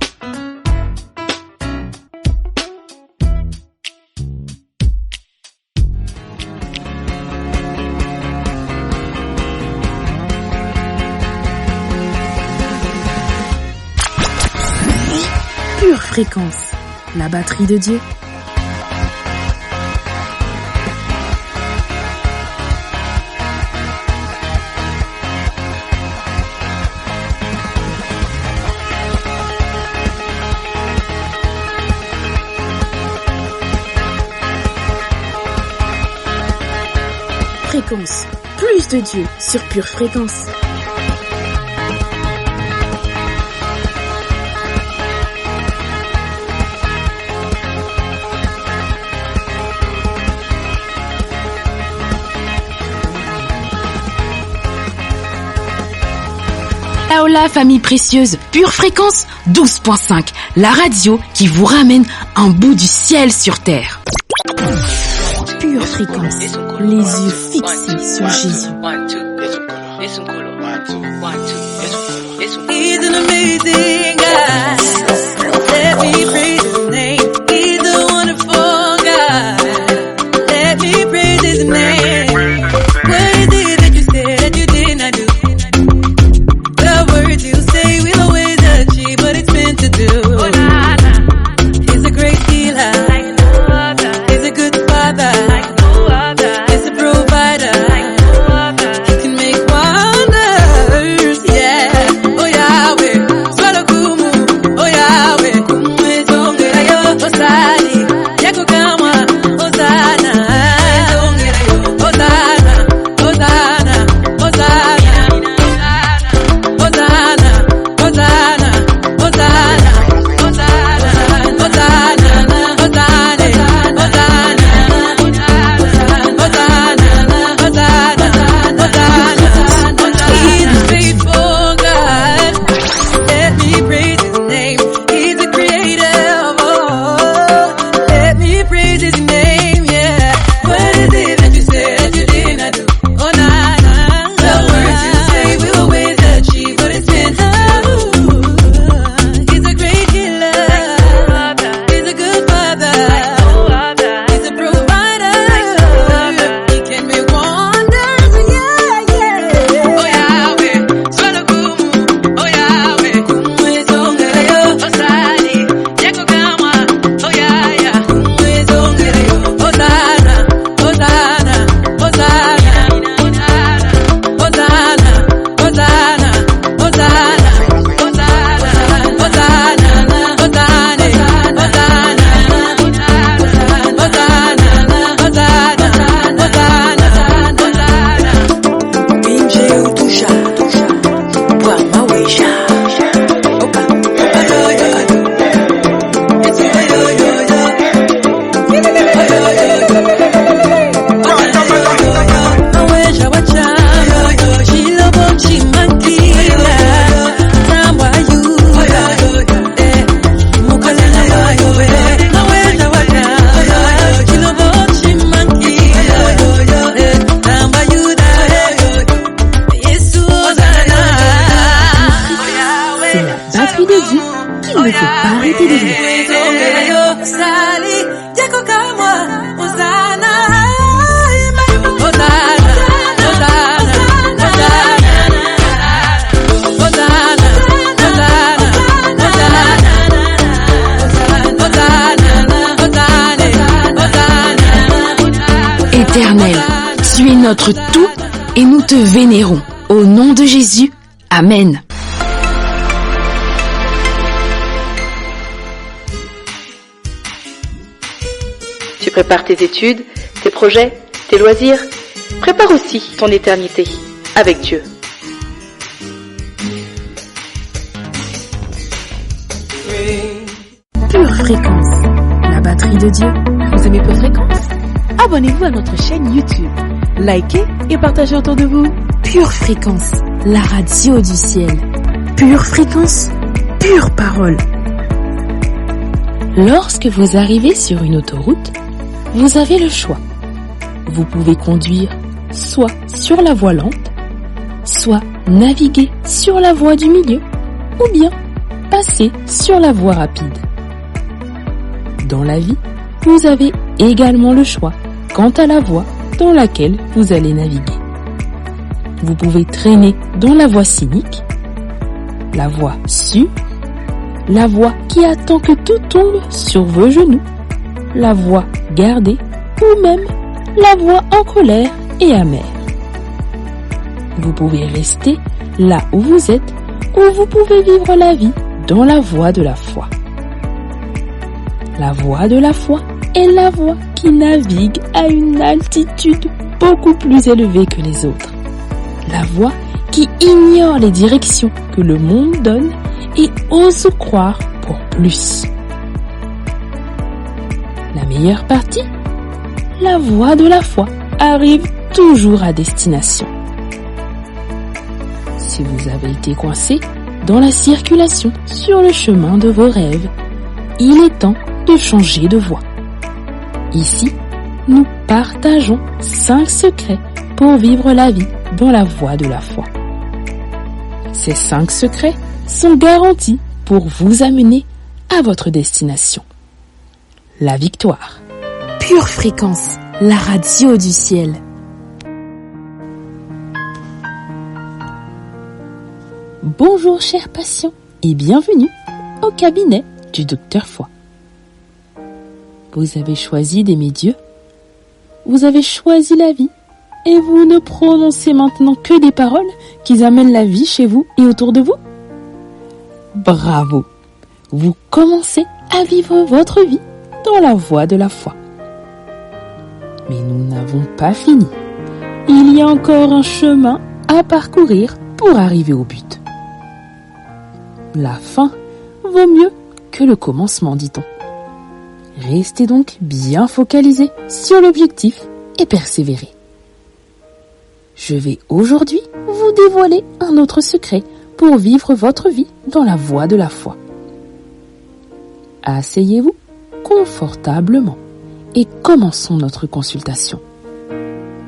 Speaker 3: Pure Fréquence, la batterie de Dieu. Fréquence, plus de Dieu sur Pure Fréquence. Hola famille précieuse, Pure Fréquence 12.5, la radio qui vous ramène un bout du ciel sur terre. Pure Fréquence, les yeux fixés sur Jésus.
Speaker 5: He's an amazing God. Let me praise his name. He's a wonderful God. Let me praise his name. What is it that you said that you did not do? The words you say will always achieve what it's meant to do. He's a great healer. He's a good father. He's a provider. He can make wonders. Yeah. Oh Yahweh. Swallow kumu. Oh Yahweh. Kumu is only.
Speaker 3: notre tout et nous te vénérons. Au nom de Jésus, Amen.
Speaker 16: Tu prépares tes études, tes projets, tes loisirs. Prépare aussi ton éternité avec Dieu.
Speaker 3: Pure Fréquence, la batterie de Dieu. Vous aimez Pure Fréquence?
Speaker 8: Abonnez-vous à notre chaîne YouTube. Likez et partagez autour de vous.
Speaker 3: Pure Fréquence, la radio du ciel. Pure Fréquence, pure parole. Lorsque vous arrivez sur une autoroute, vous avez le choix. Vous pouvez conduire soit sur la voie lente, soit naviguer sur la voie du milieu, ou bien passer sur la voie rapide. Dans la vie, vous avez également le choix quant à la voie dans laquelle vous allez naviguer. Vous pouvez traîner dans la voie cynique, la voie sûre, la voie qui attend que tout tombe sur vos genoux, la voie gardée ou même la voie en colère et amère. Vous pouvez rester là où vous êtes ou vous pouvez vivre la vie dans la voie de la foi. La voie de la foi est la voie qui navigue à une altitude beaucoup plus élevée que les autres. La voie qui ignore les directions que le monde donne et ose croire pour plus. La meilleure partie, la voie de la foi arrive toujours à destination. Si vous avez été coincé dans la circulation sur le chemin de vos rêves, il est temps de changer de voie. Ici, nous partageons 5 secrets pour vivre la vie dans la voie de la foi. Ces 5 secrets sont garantis pour vous amener à votre destination. La victoire. Pure Fréquence, la radio du ciel. Bonjour chers patients et bienvenue au cabinet du Docteur Foi. Vous avez choisi d'aimer Dieu, vous avez choisi la vie et vous ne prononcez maintenant que des paroles qui amènent la vie chez vous et autour de vous. Bravo, vous commencez à vivre votre vie dans la voie de la foi. Mais nous n'avons pas fini. Il y a encore un chemin à parcourir pour arriver au but. La fin vaut mieux que le commencement, dit-on. Restez donc bien focalisés sur l'objectif et persévérez. Je vais aujourd'hui vous dévoiler un autre secret pour vivre votre vie dans la voie de la foi. Asseyez-vous confortablement et commençons notre consultation.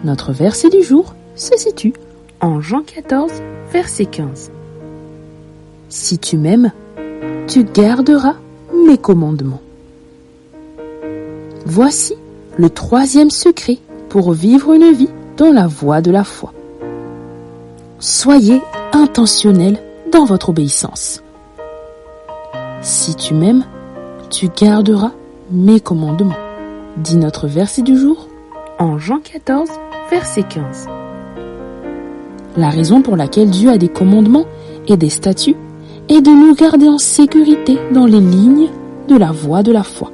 Speaker 3: Notre verset du jour se situe en Jean 14, verset 15. Si tu m'aimes, tu garderas mes commandements. Voici le 3e secret pour vivre une vie dans la voie de la foi. Soyez intentionnel dans votre obéissance. Si tu m'aimes, tu garderas mes commandements, dit notre verset du jour en Jean 14, verset 15. La raison pour laquelle Dieu a des commandements et des statuts est de nous garder en sécurité dans les lignes de la voie de la foi.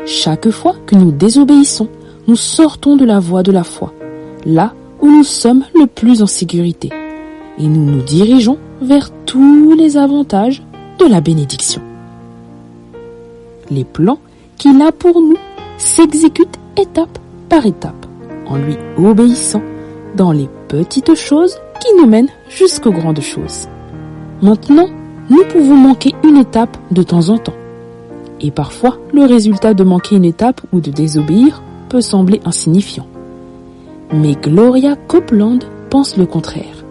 Speaker 3: Chaque fois que nous désobéissons, nous sortons de la voie de la foi, là où nous sommes le plus en sécurité, et nous nous dirigeons vers tous les avantages de la bénédiction. Les plans qu'il a pour nous s'exécutent étape par étape, en lui obéissant dans les petites choses qui nous mènent jusqu'aux grandes choses. Maintenant, nous pouvons manquer une étape de temps en temps. Et parfois, le résultat de manquer une étape ou de désobéir peut sembler insignifiant. Mais Gloria Copeland pense le contraire.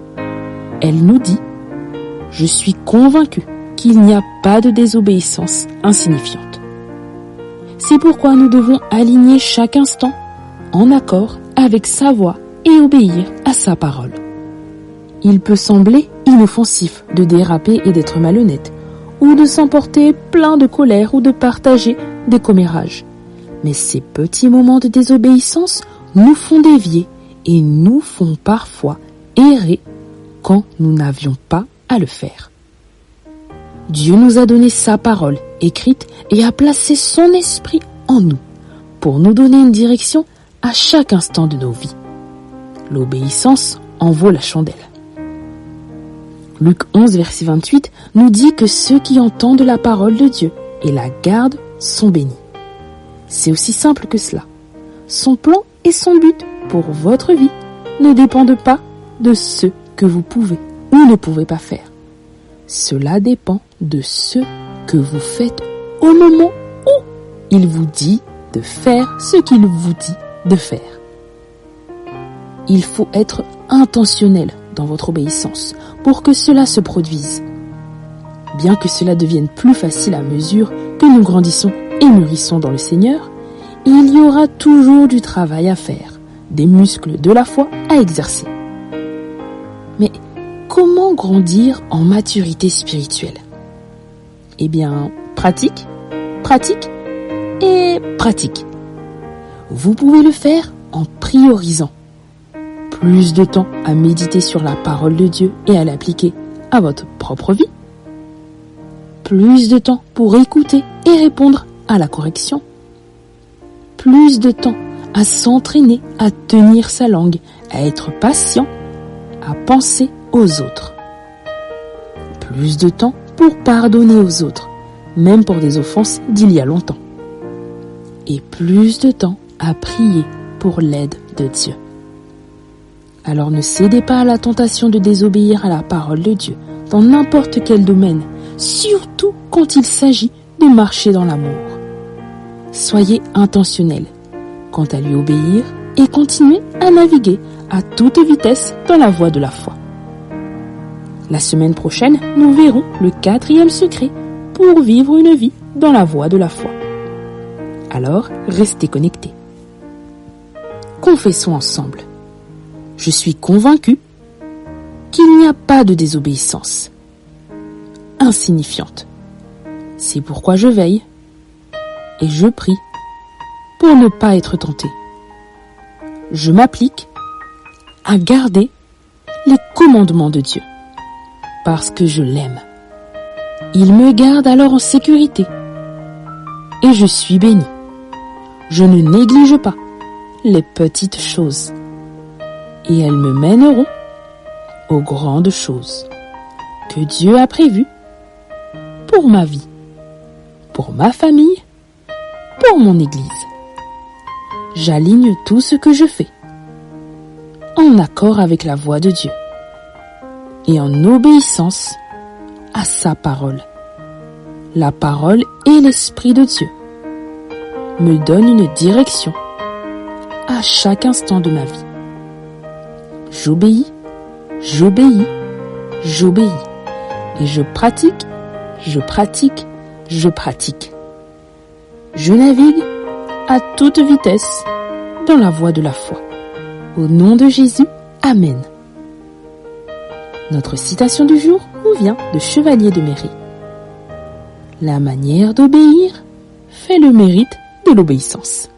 Speaker 3: Elle nous dit « Je suis convaincue qu'il n'y a pas de désobéissance insignifiante. » C'est pourquoi nous devons aligner chaque instant en accord avec sa voix et obéir à sa parole. Il peut sembler inoffensif de déraper et d'être malhonnête, ou de s'emporter plein de colère ou de partager des commérages. Mais ces petits moments de désobéissance nous font dévier et nous font parfois errer quand nous n'avions pas à le faire. Dieu nous a donné sa parole écrite et a placé son esprit en nous pour nous donner une direction à chaque instant de nos vies. L'obéissance en vaut la chandelle. Luc 11, verset 28 nous dit que ceux qui entendent la parole de Dieu et la gardent sont bénis. C'est aussi simple que cela. Son plan et son but pour votre vie ne dépendent pas de ce que vous pouvez ou ne pouvez pas faire. Cela dépend de ce que vous faites au moment où il vous dit de faire ce qu'il vous dit de faire. Il faut être intentionnel dans votre obéissance pour que cela se produise. Bien que cela devienne plus facile à mesure que nous grandissons et mûrissons dans le Seigneur, il y aura toujours du travail à faire, des muscles de la foi à exercer. Mais comment grandir en maturité spirituelle? Eh bien, pratique, pratique et pratique. Vous pouvez le faire en priorisant plus de temps à méditer sur la parole de Dieu et à l'appliquer à votre propre vie. Plus de temps pour écouter et répondre à la correction. Plus de temps à s'entraîner à tenir sa langue, à être patient, à penser aux autres. Plus de temps pour pardonner aux autres, même pour des offenses d'il y a longtemps. Et plus de temps à prier pour l'aide de Dieu. Alors ne cédez pas à la tentation de désobéir à la parole de Dieu dans n'importe quel domaine, surtout quand il s'agit de marcher dans l'amour. Soyez intentionnels quant à lui obéir et continuez à naviguer à toute vitesse dans la voie de la foi. La semaine prochaine, nous verrons le 4e secret pour vivre une vie dans la voie de la foi. Alors, restez connectés. Confessons ensemble. Je suis convaincu qu'il n'y a pas de désobéissance insignifiante. C'est pourquoi je veille et je prie pour ne pas être tenté. Je m'applique à garder les commandements de Dieu parce que je l'aime. Il me garde alors en sécurité et je suis béni. Je ne néglige pas les petites choses et elles me mèneront aux grandes choses que Dieu a prévues pour ma vie, pour ma famille, pour mon Église. J'aligne tout ce que je fais en accord avec la voix de Dieu et en obéissance à sa parole. La parole et l'Esprit de Dieu me donnent une direction à chaque instant de ma vie. J'obéis, j'obéis, j'obéis. Et je pratique, je pratique, je pratique. Je navigue à toute vitesse dans la voie de la foi. Au nom de Jésus, Amen. Notre citation du jour nous vient de Chevalier de Méry. La manière d'obéir fait le mérite de l'obéissance.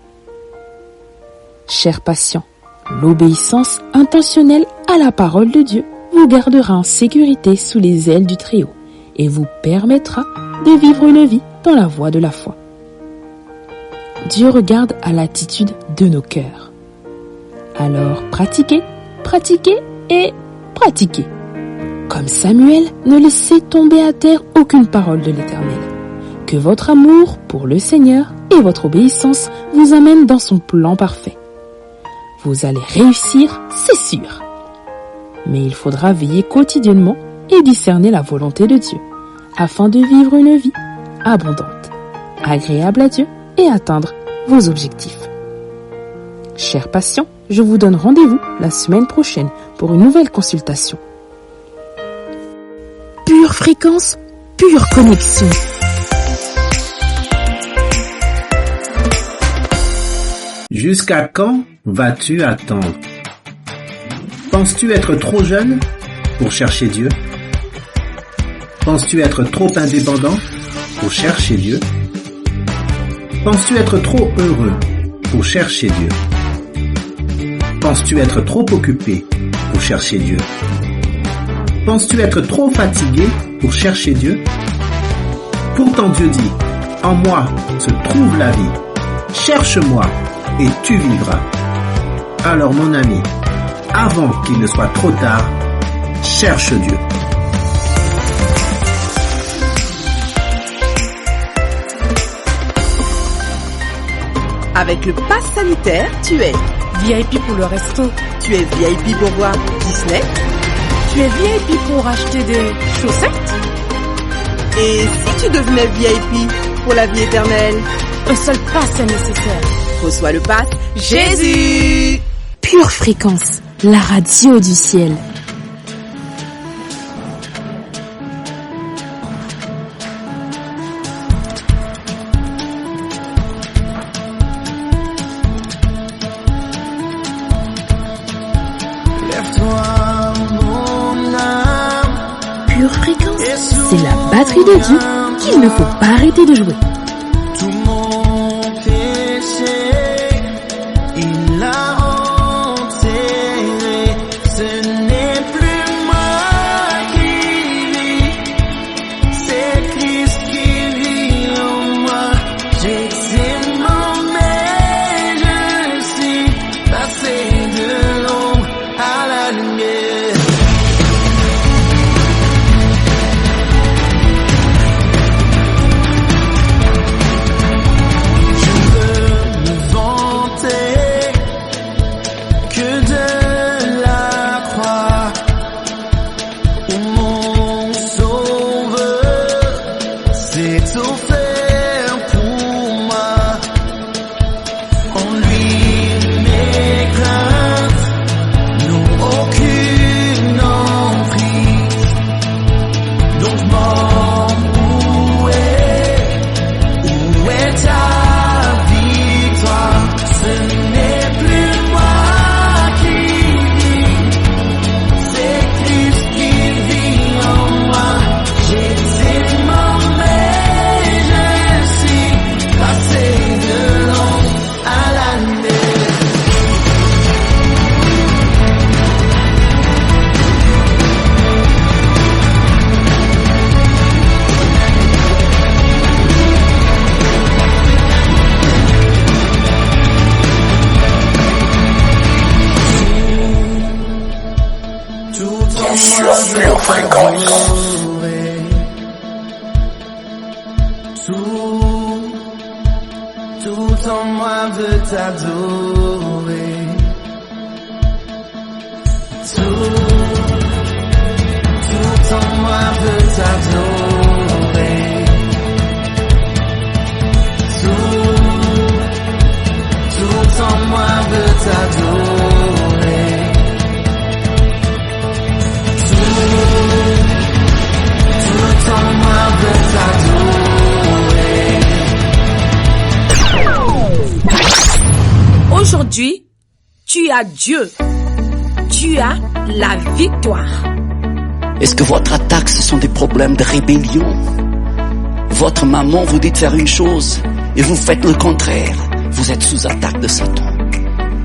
Speaker 3: Chers patients, l'obéissance intentionnelle à la parole de Dieu vous gardera en sécurité sous les ailes du Très-Haut et vous permettra de vivre une vie dans la voie de la foi. Dieu regarde à l'attitude de nos cœurs. Alors pratiquez, pratiquez et pratiquez. Comme Samuel, ne laissez tomber à terre aucune parole de l'Éternel. Que votre amour pour le Seigneur et votre obéissance vous amènent dans son plan parfait. Vous allez réussir, c'est sûr. Mais il faudra veiller quotidiennement et discerner la volonté de Dieu, afin de vivre une vie abondante, agréable à Dieu et atteindre vos objectifs. Chers patients, je vous donne rendez-vous la semaine prochaine pour une nouvelle consultation. Pure fréquence, pure connexion.
Speaker 14: Jusqu'à quand vas-tu attendre? Penses-tu être trop jeune pour chercher Dieu? Penses-tu être trop indépendant pour chercher Dieu? Penses-tu être trop heureux pour chercher Dieu? Penses-tu être trop occupé pour chercher Dieu? Penses-tu être trop fatigué pour chercher Dieu? Pourtant Dieu dit, en moi se trouve la vie. Cherche-moi et tu vivras. Alors mon ami, avant qu'il ne soit trop tard, cherche Dieu.
Speaker 17: Avec le pass sanitaire, tu es
Speaker 18: VIP pour le resto.
Speaker 17: Tu es VIP pour voir Disney.
Speaker 18: Tu es VIP pour acheter des chaussettes.
Speaker 17: Et si tu devenais VIP pour la vie éternelle?
Speaker 18: Un seul pass est nécessaire.
Speaker 17: Reçois le pass Jésus.
Speaker 3: Pure Fréquence, la radio du ciel. Pure Fréquence, c'est la batterie de Dieu qu'il ne faut pas arrêter de jouer.
Speaker 11: Tout en moi veut t'adorer. Tout en moi veut t'adorer. Tout en moi veut t'adorer. Tout en moi veut t'adorer.
Speaker 4: Aujourd'hui, tu as Dieu. Tu as la victoire.
Speaker 7: Est-ce que votre attaque, ce sont des problèmes de rébellion? Votre maman vous dit de faire une chose et vous faites le contraire. Vous êtes sous attaque de Satan.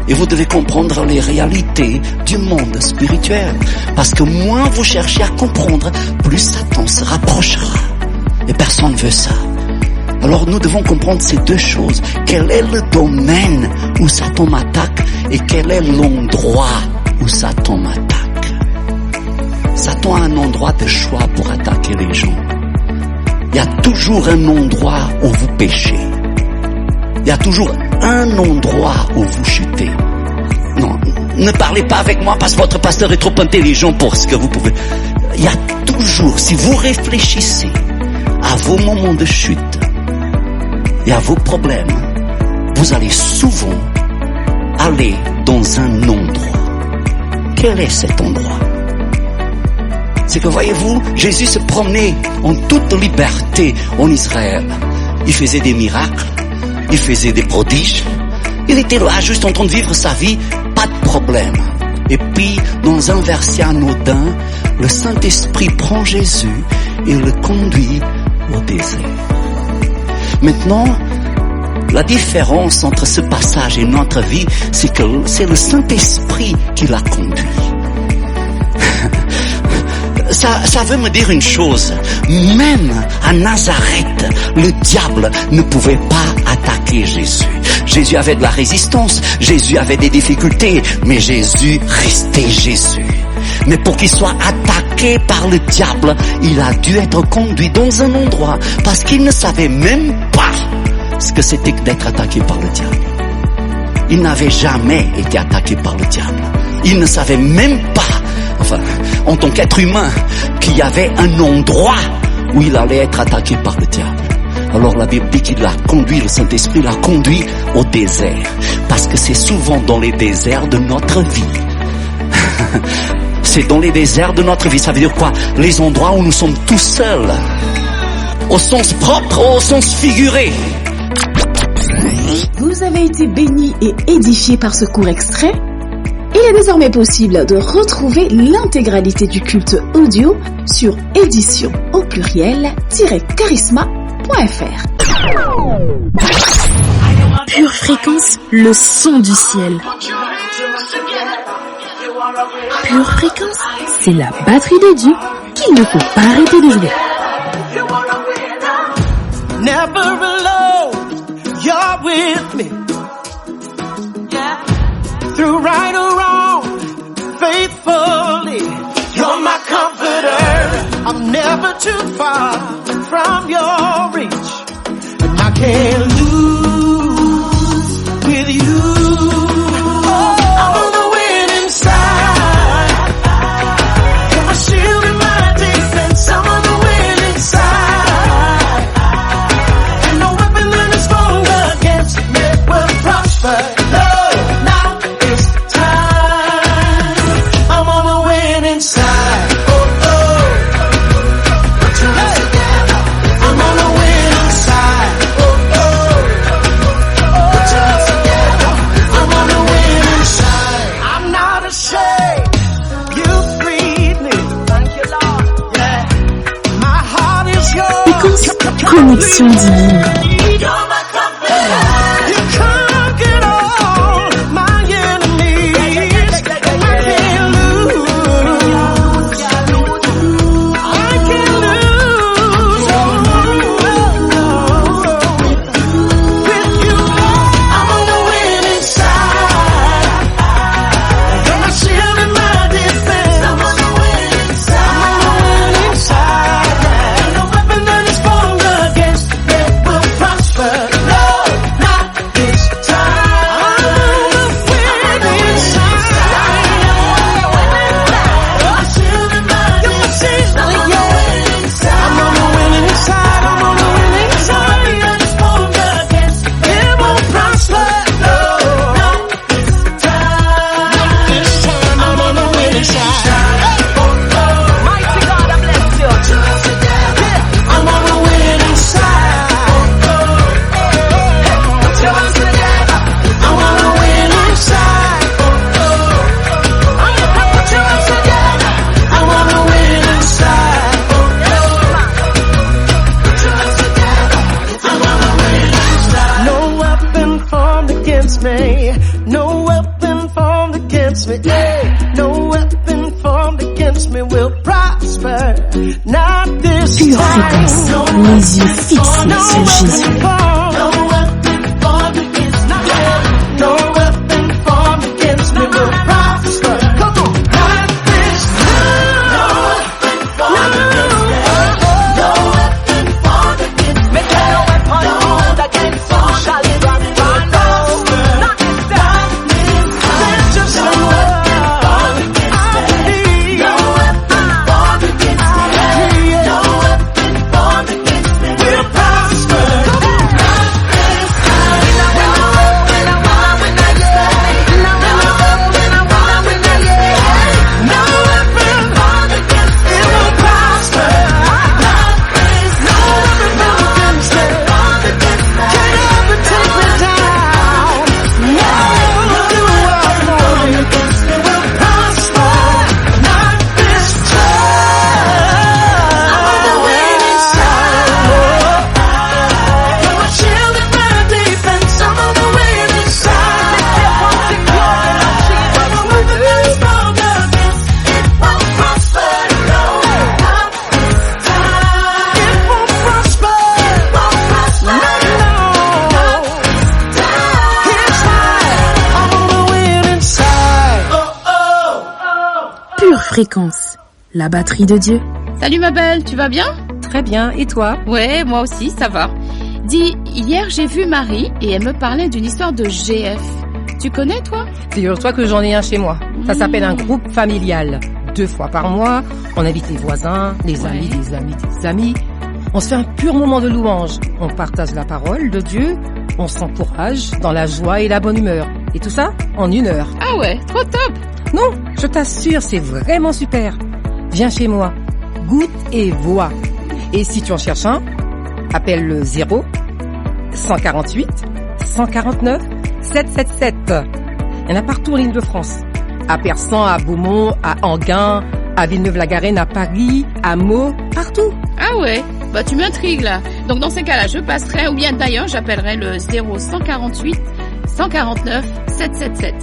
Speaker 7: Et vous devez comprendre les réalités du monde spirituel. Parce que moins vous cherchez à comprendre, plus Satan se rapprochera. Et personne ne veut ça. Alors nous devons comprendre ces deux choses. Quel est le domaine où Satan m'attaque et quel est l'endroit où Satan m'attaque? Satan a un endroit de choix pour attaquer les gens. Il y a toujours un endroit où vous péchez. Il y a toujours un endroit où vous chutez. Non, ne parlez pas avec moi parce que votre pasteur est trop intelligent pour ce que vous pouvez. Il y a toujours, si vous réfléchissez à vos moments de chute et à vos problèmes, vous allez souvent aller dans un endroit. Quel est cet endroit? C'est que voyez-vous, Jésus se promenait en toute liberté en Israël. Il faisait des miracles, il faisait des prodiges. Il était là juste en train de vivre sa vie, pas de problème. Et puis, dans un verset anodin, le Saint-Esprit prend Jésus et le conduit au désert. Maintenant, La différence entre ce passage et notre vie, c'est que c'est le Saint-Esprit qui l'a conduit. Ça veut me dire une chose. Même à Nazareth, le diable ne pouvait pas attaquer Jésus. Jésus avait de la résistance, Jésus avait des difficultés, mais Jésus restait Jésus. Mais pour qu'il soit attaqué par le diable, il a dû être conduit dans un endroit parce qu'il ne savait même pas ce que c'était que d'être attaqué par le diable. Il n'avait jamais été attaqué par le diable. Il ne savait même pas, enfin, en tant qu'être humain, qu'il y avait un endroit où il allait être attaqué par le diable. Alors la Bible dit qu'il l'a conduit, le Saint-Esprit l'a conduit au désert. Parce que c'est souvent dans les déserts de notre vie. C'est dans les déserts de notre vie. Ça veut dire quoi? Les endroits où nous sommes tout seuls. Au sens propre, au sens figuré.
Speaker 8: Vous avez été bénis et édifiés par ce court extrait? Il est désormais possible de retrouver l'intégralité du culte audio sur édition au pluriel-charisma.fr.
Speaker 3: Pure Fréquence, le son du ciel. Pure Fréquence, c'est la batterie de Dieu qu'il ne faut pas arrêter de jouer.
Speaker 11: Never alone, you're with me. Through right or wrong, faithfully, you're my comforter. I'm never too far from your reach, and I can't lose with you. I'm on the winning side. You're my shield and my defense. I'm on the winning side. And no weapon that is formed against me will prosper.
Speaker 3: Connexion divine. Pure Fréquence, les yeux fixés sur Jésus. Fréquence, la batterie de Dieu.
Speaker 19: Salut ma belle, tu vas bien?
Speaker 18: Très bien, et toi?
Speaker 19: Ouais, moi aussi, ça va. Dis, hier j'ai vu Marie et elle me parlait d'une histoire de GF. Tu connais toi?
Speaker 18: Figure-toi que j'en ai un chez moi. Ça s'appelle un groupe familial. 2 fois par mois, on invite les voisins, les amis, des amis, des amis. On se fait un pur moment de louange. On partage la parole de Dieu, on s'encourage dans la joie et la bonne humeur. Et tout ça en 1 heure.
Speaker 19: Ah ouais, trop top!
Speaker 18: Non, je t'assure, c'est vraiment super. Viens chez moi, goûte et vois. Et si tu en cherches un, appelle le 0 148 149 777. Il y en a partout en Île-de-France. À Persan, à Beaumont, à Enghien, à Villeneuve-la-Garenne, à Paris, à Meaux, partout.
Speaker 19: Ah ouais, bah tu m'intrigues là. Donc dans ces cas-là, je passerai, ou bien d'ailleurs j'appellerai le 0 148 149 777.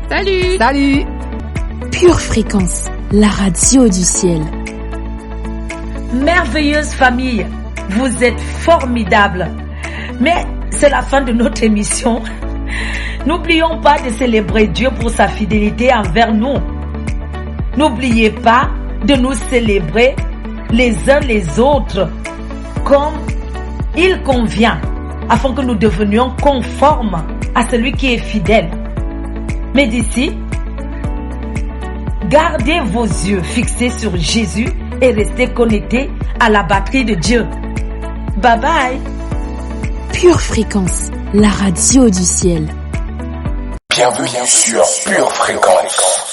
Speaker 19: Salut!
Speaker 18: Salut!
Speaker 3: Pure Fréquence, la radio du ciel.
Speaker 4: Merveilleuse famille, vous êtes formidables. Mais c'est la fin de notre émission. N'oublions pas de célébrer Dieu pour sa fidélité envers nous. N'oubliez pas de nous célébrer les uns les autres comme il convient, afin que nous devenions conformes à celui qui est fidèle. Mais d'ici, gardez vos yeux fixés sur Jésus et restez connectés à la batterie de Dieu. Bye bye.
Speaker 3: Pure Fréquence, la radio du ciel.
Speaker 2: Bienvenue sur Pure Fréquence.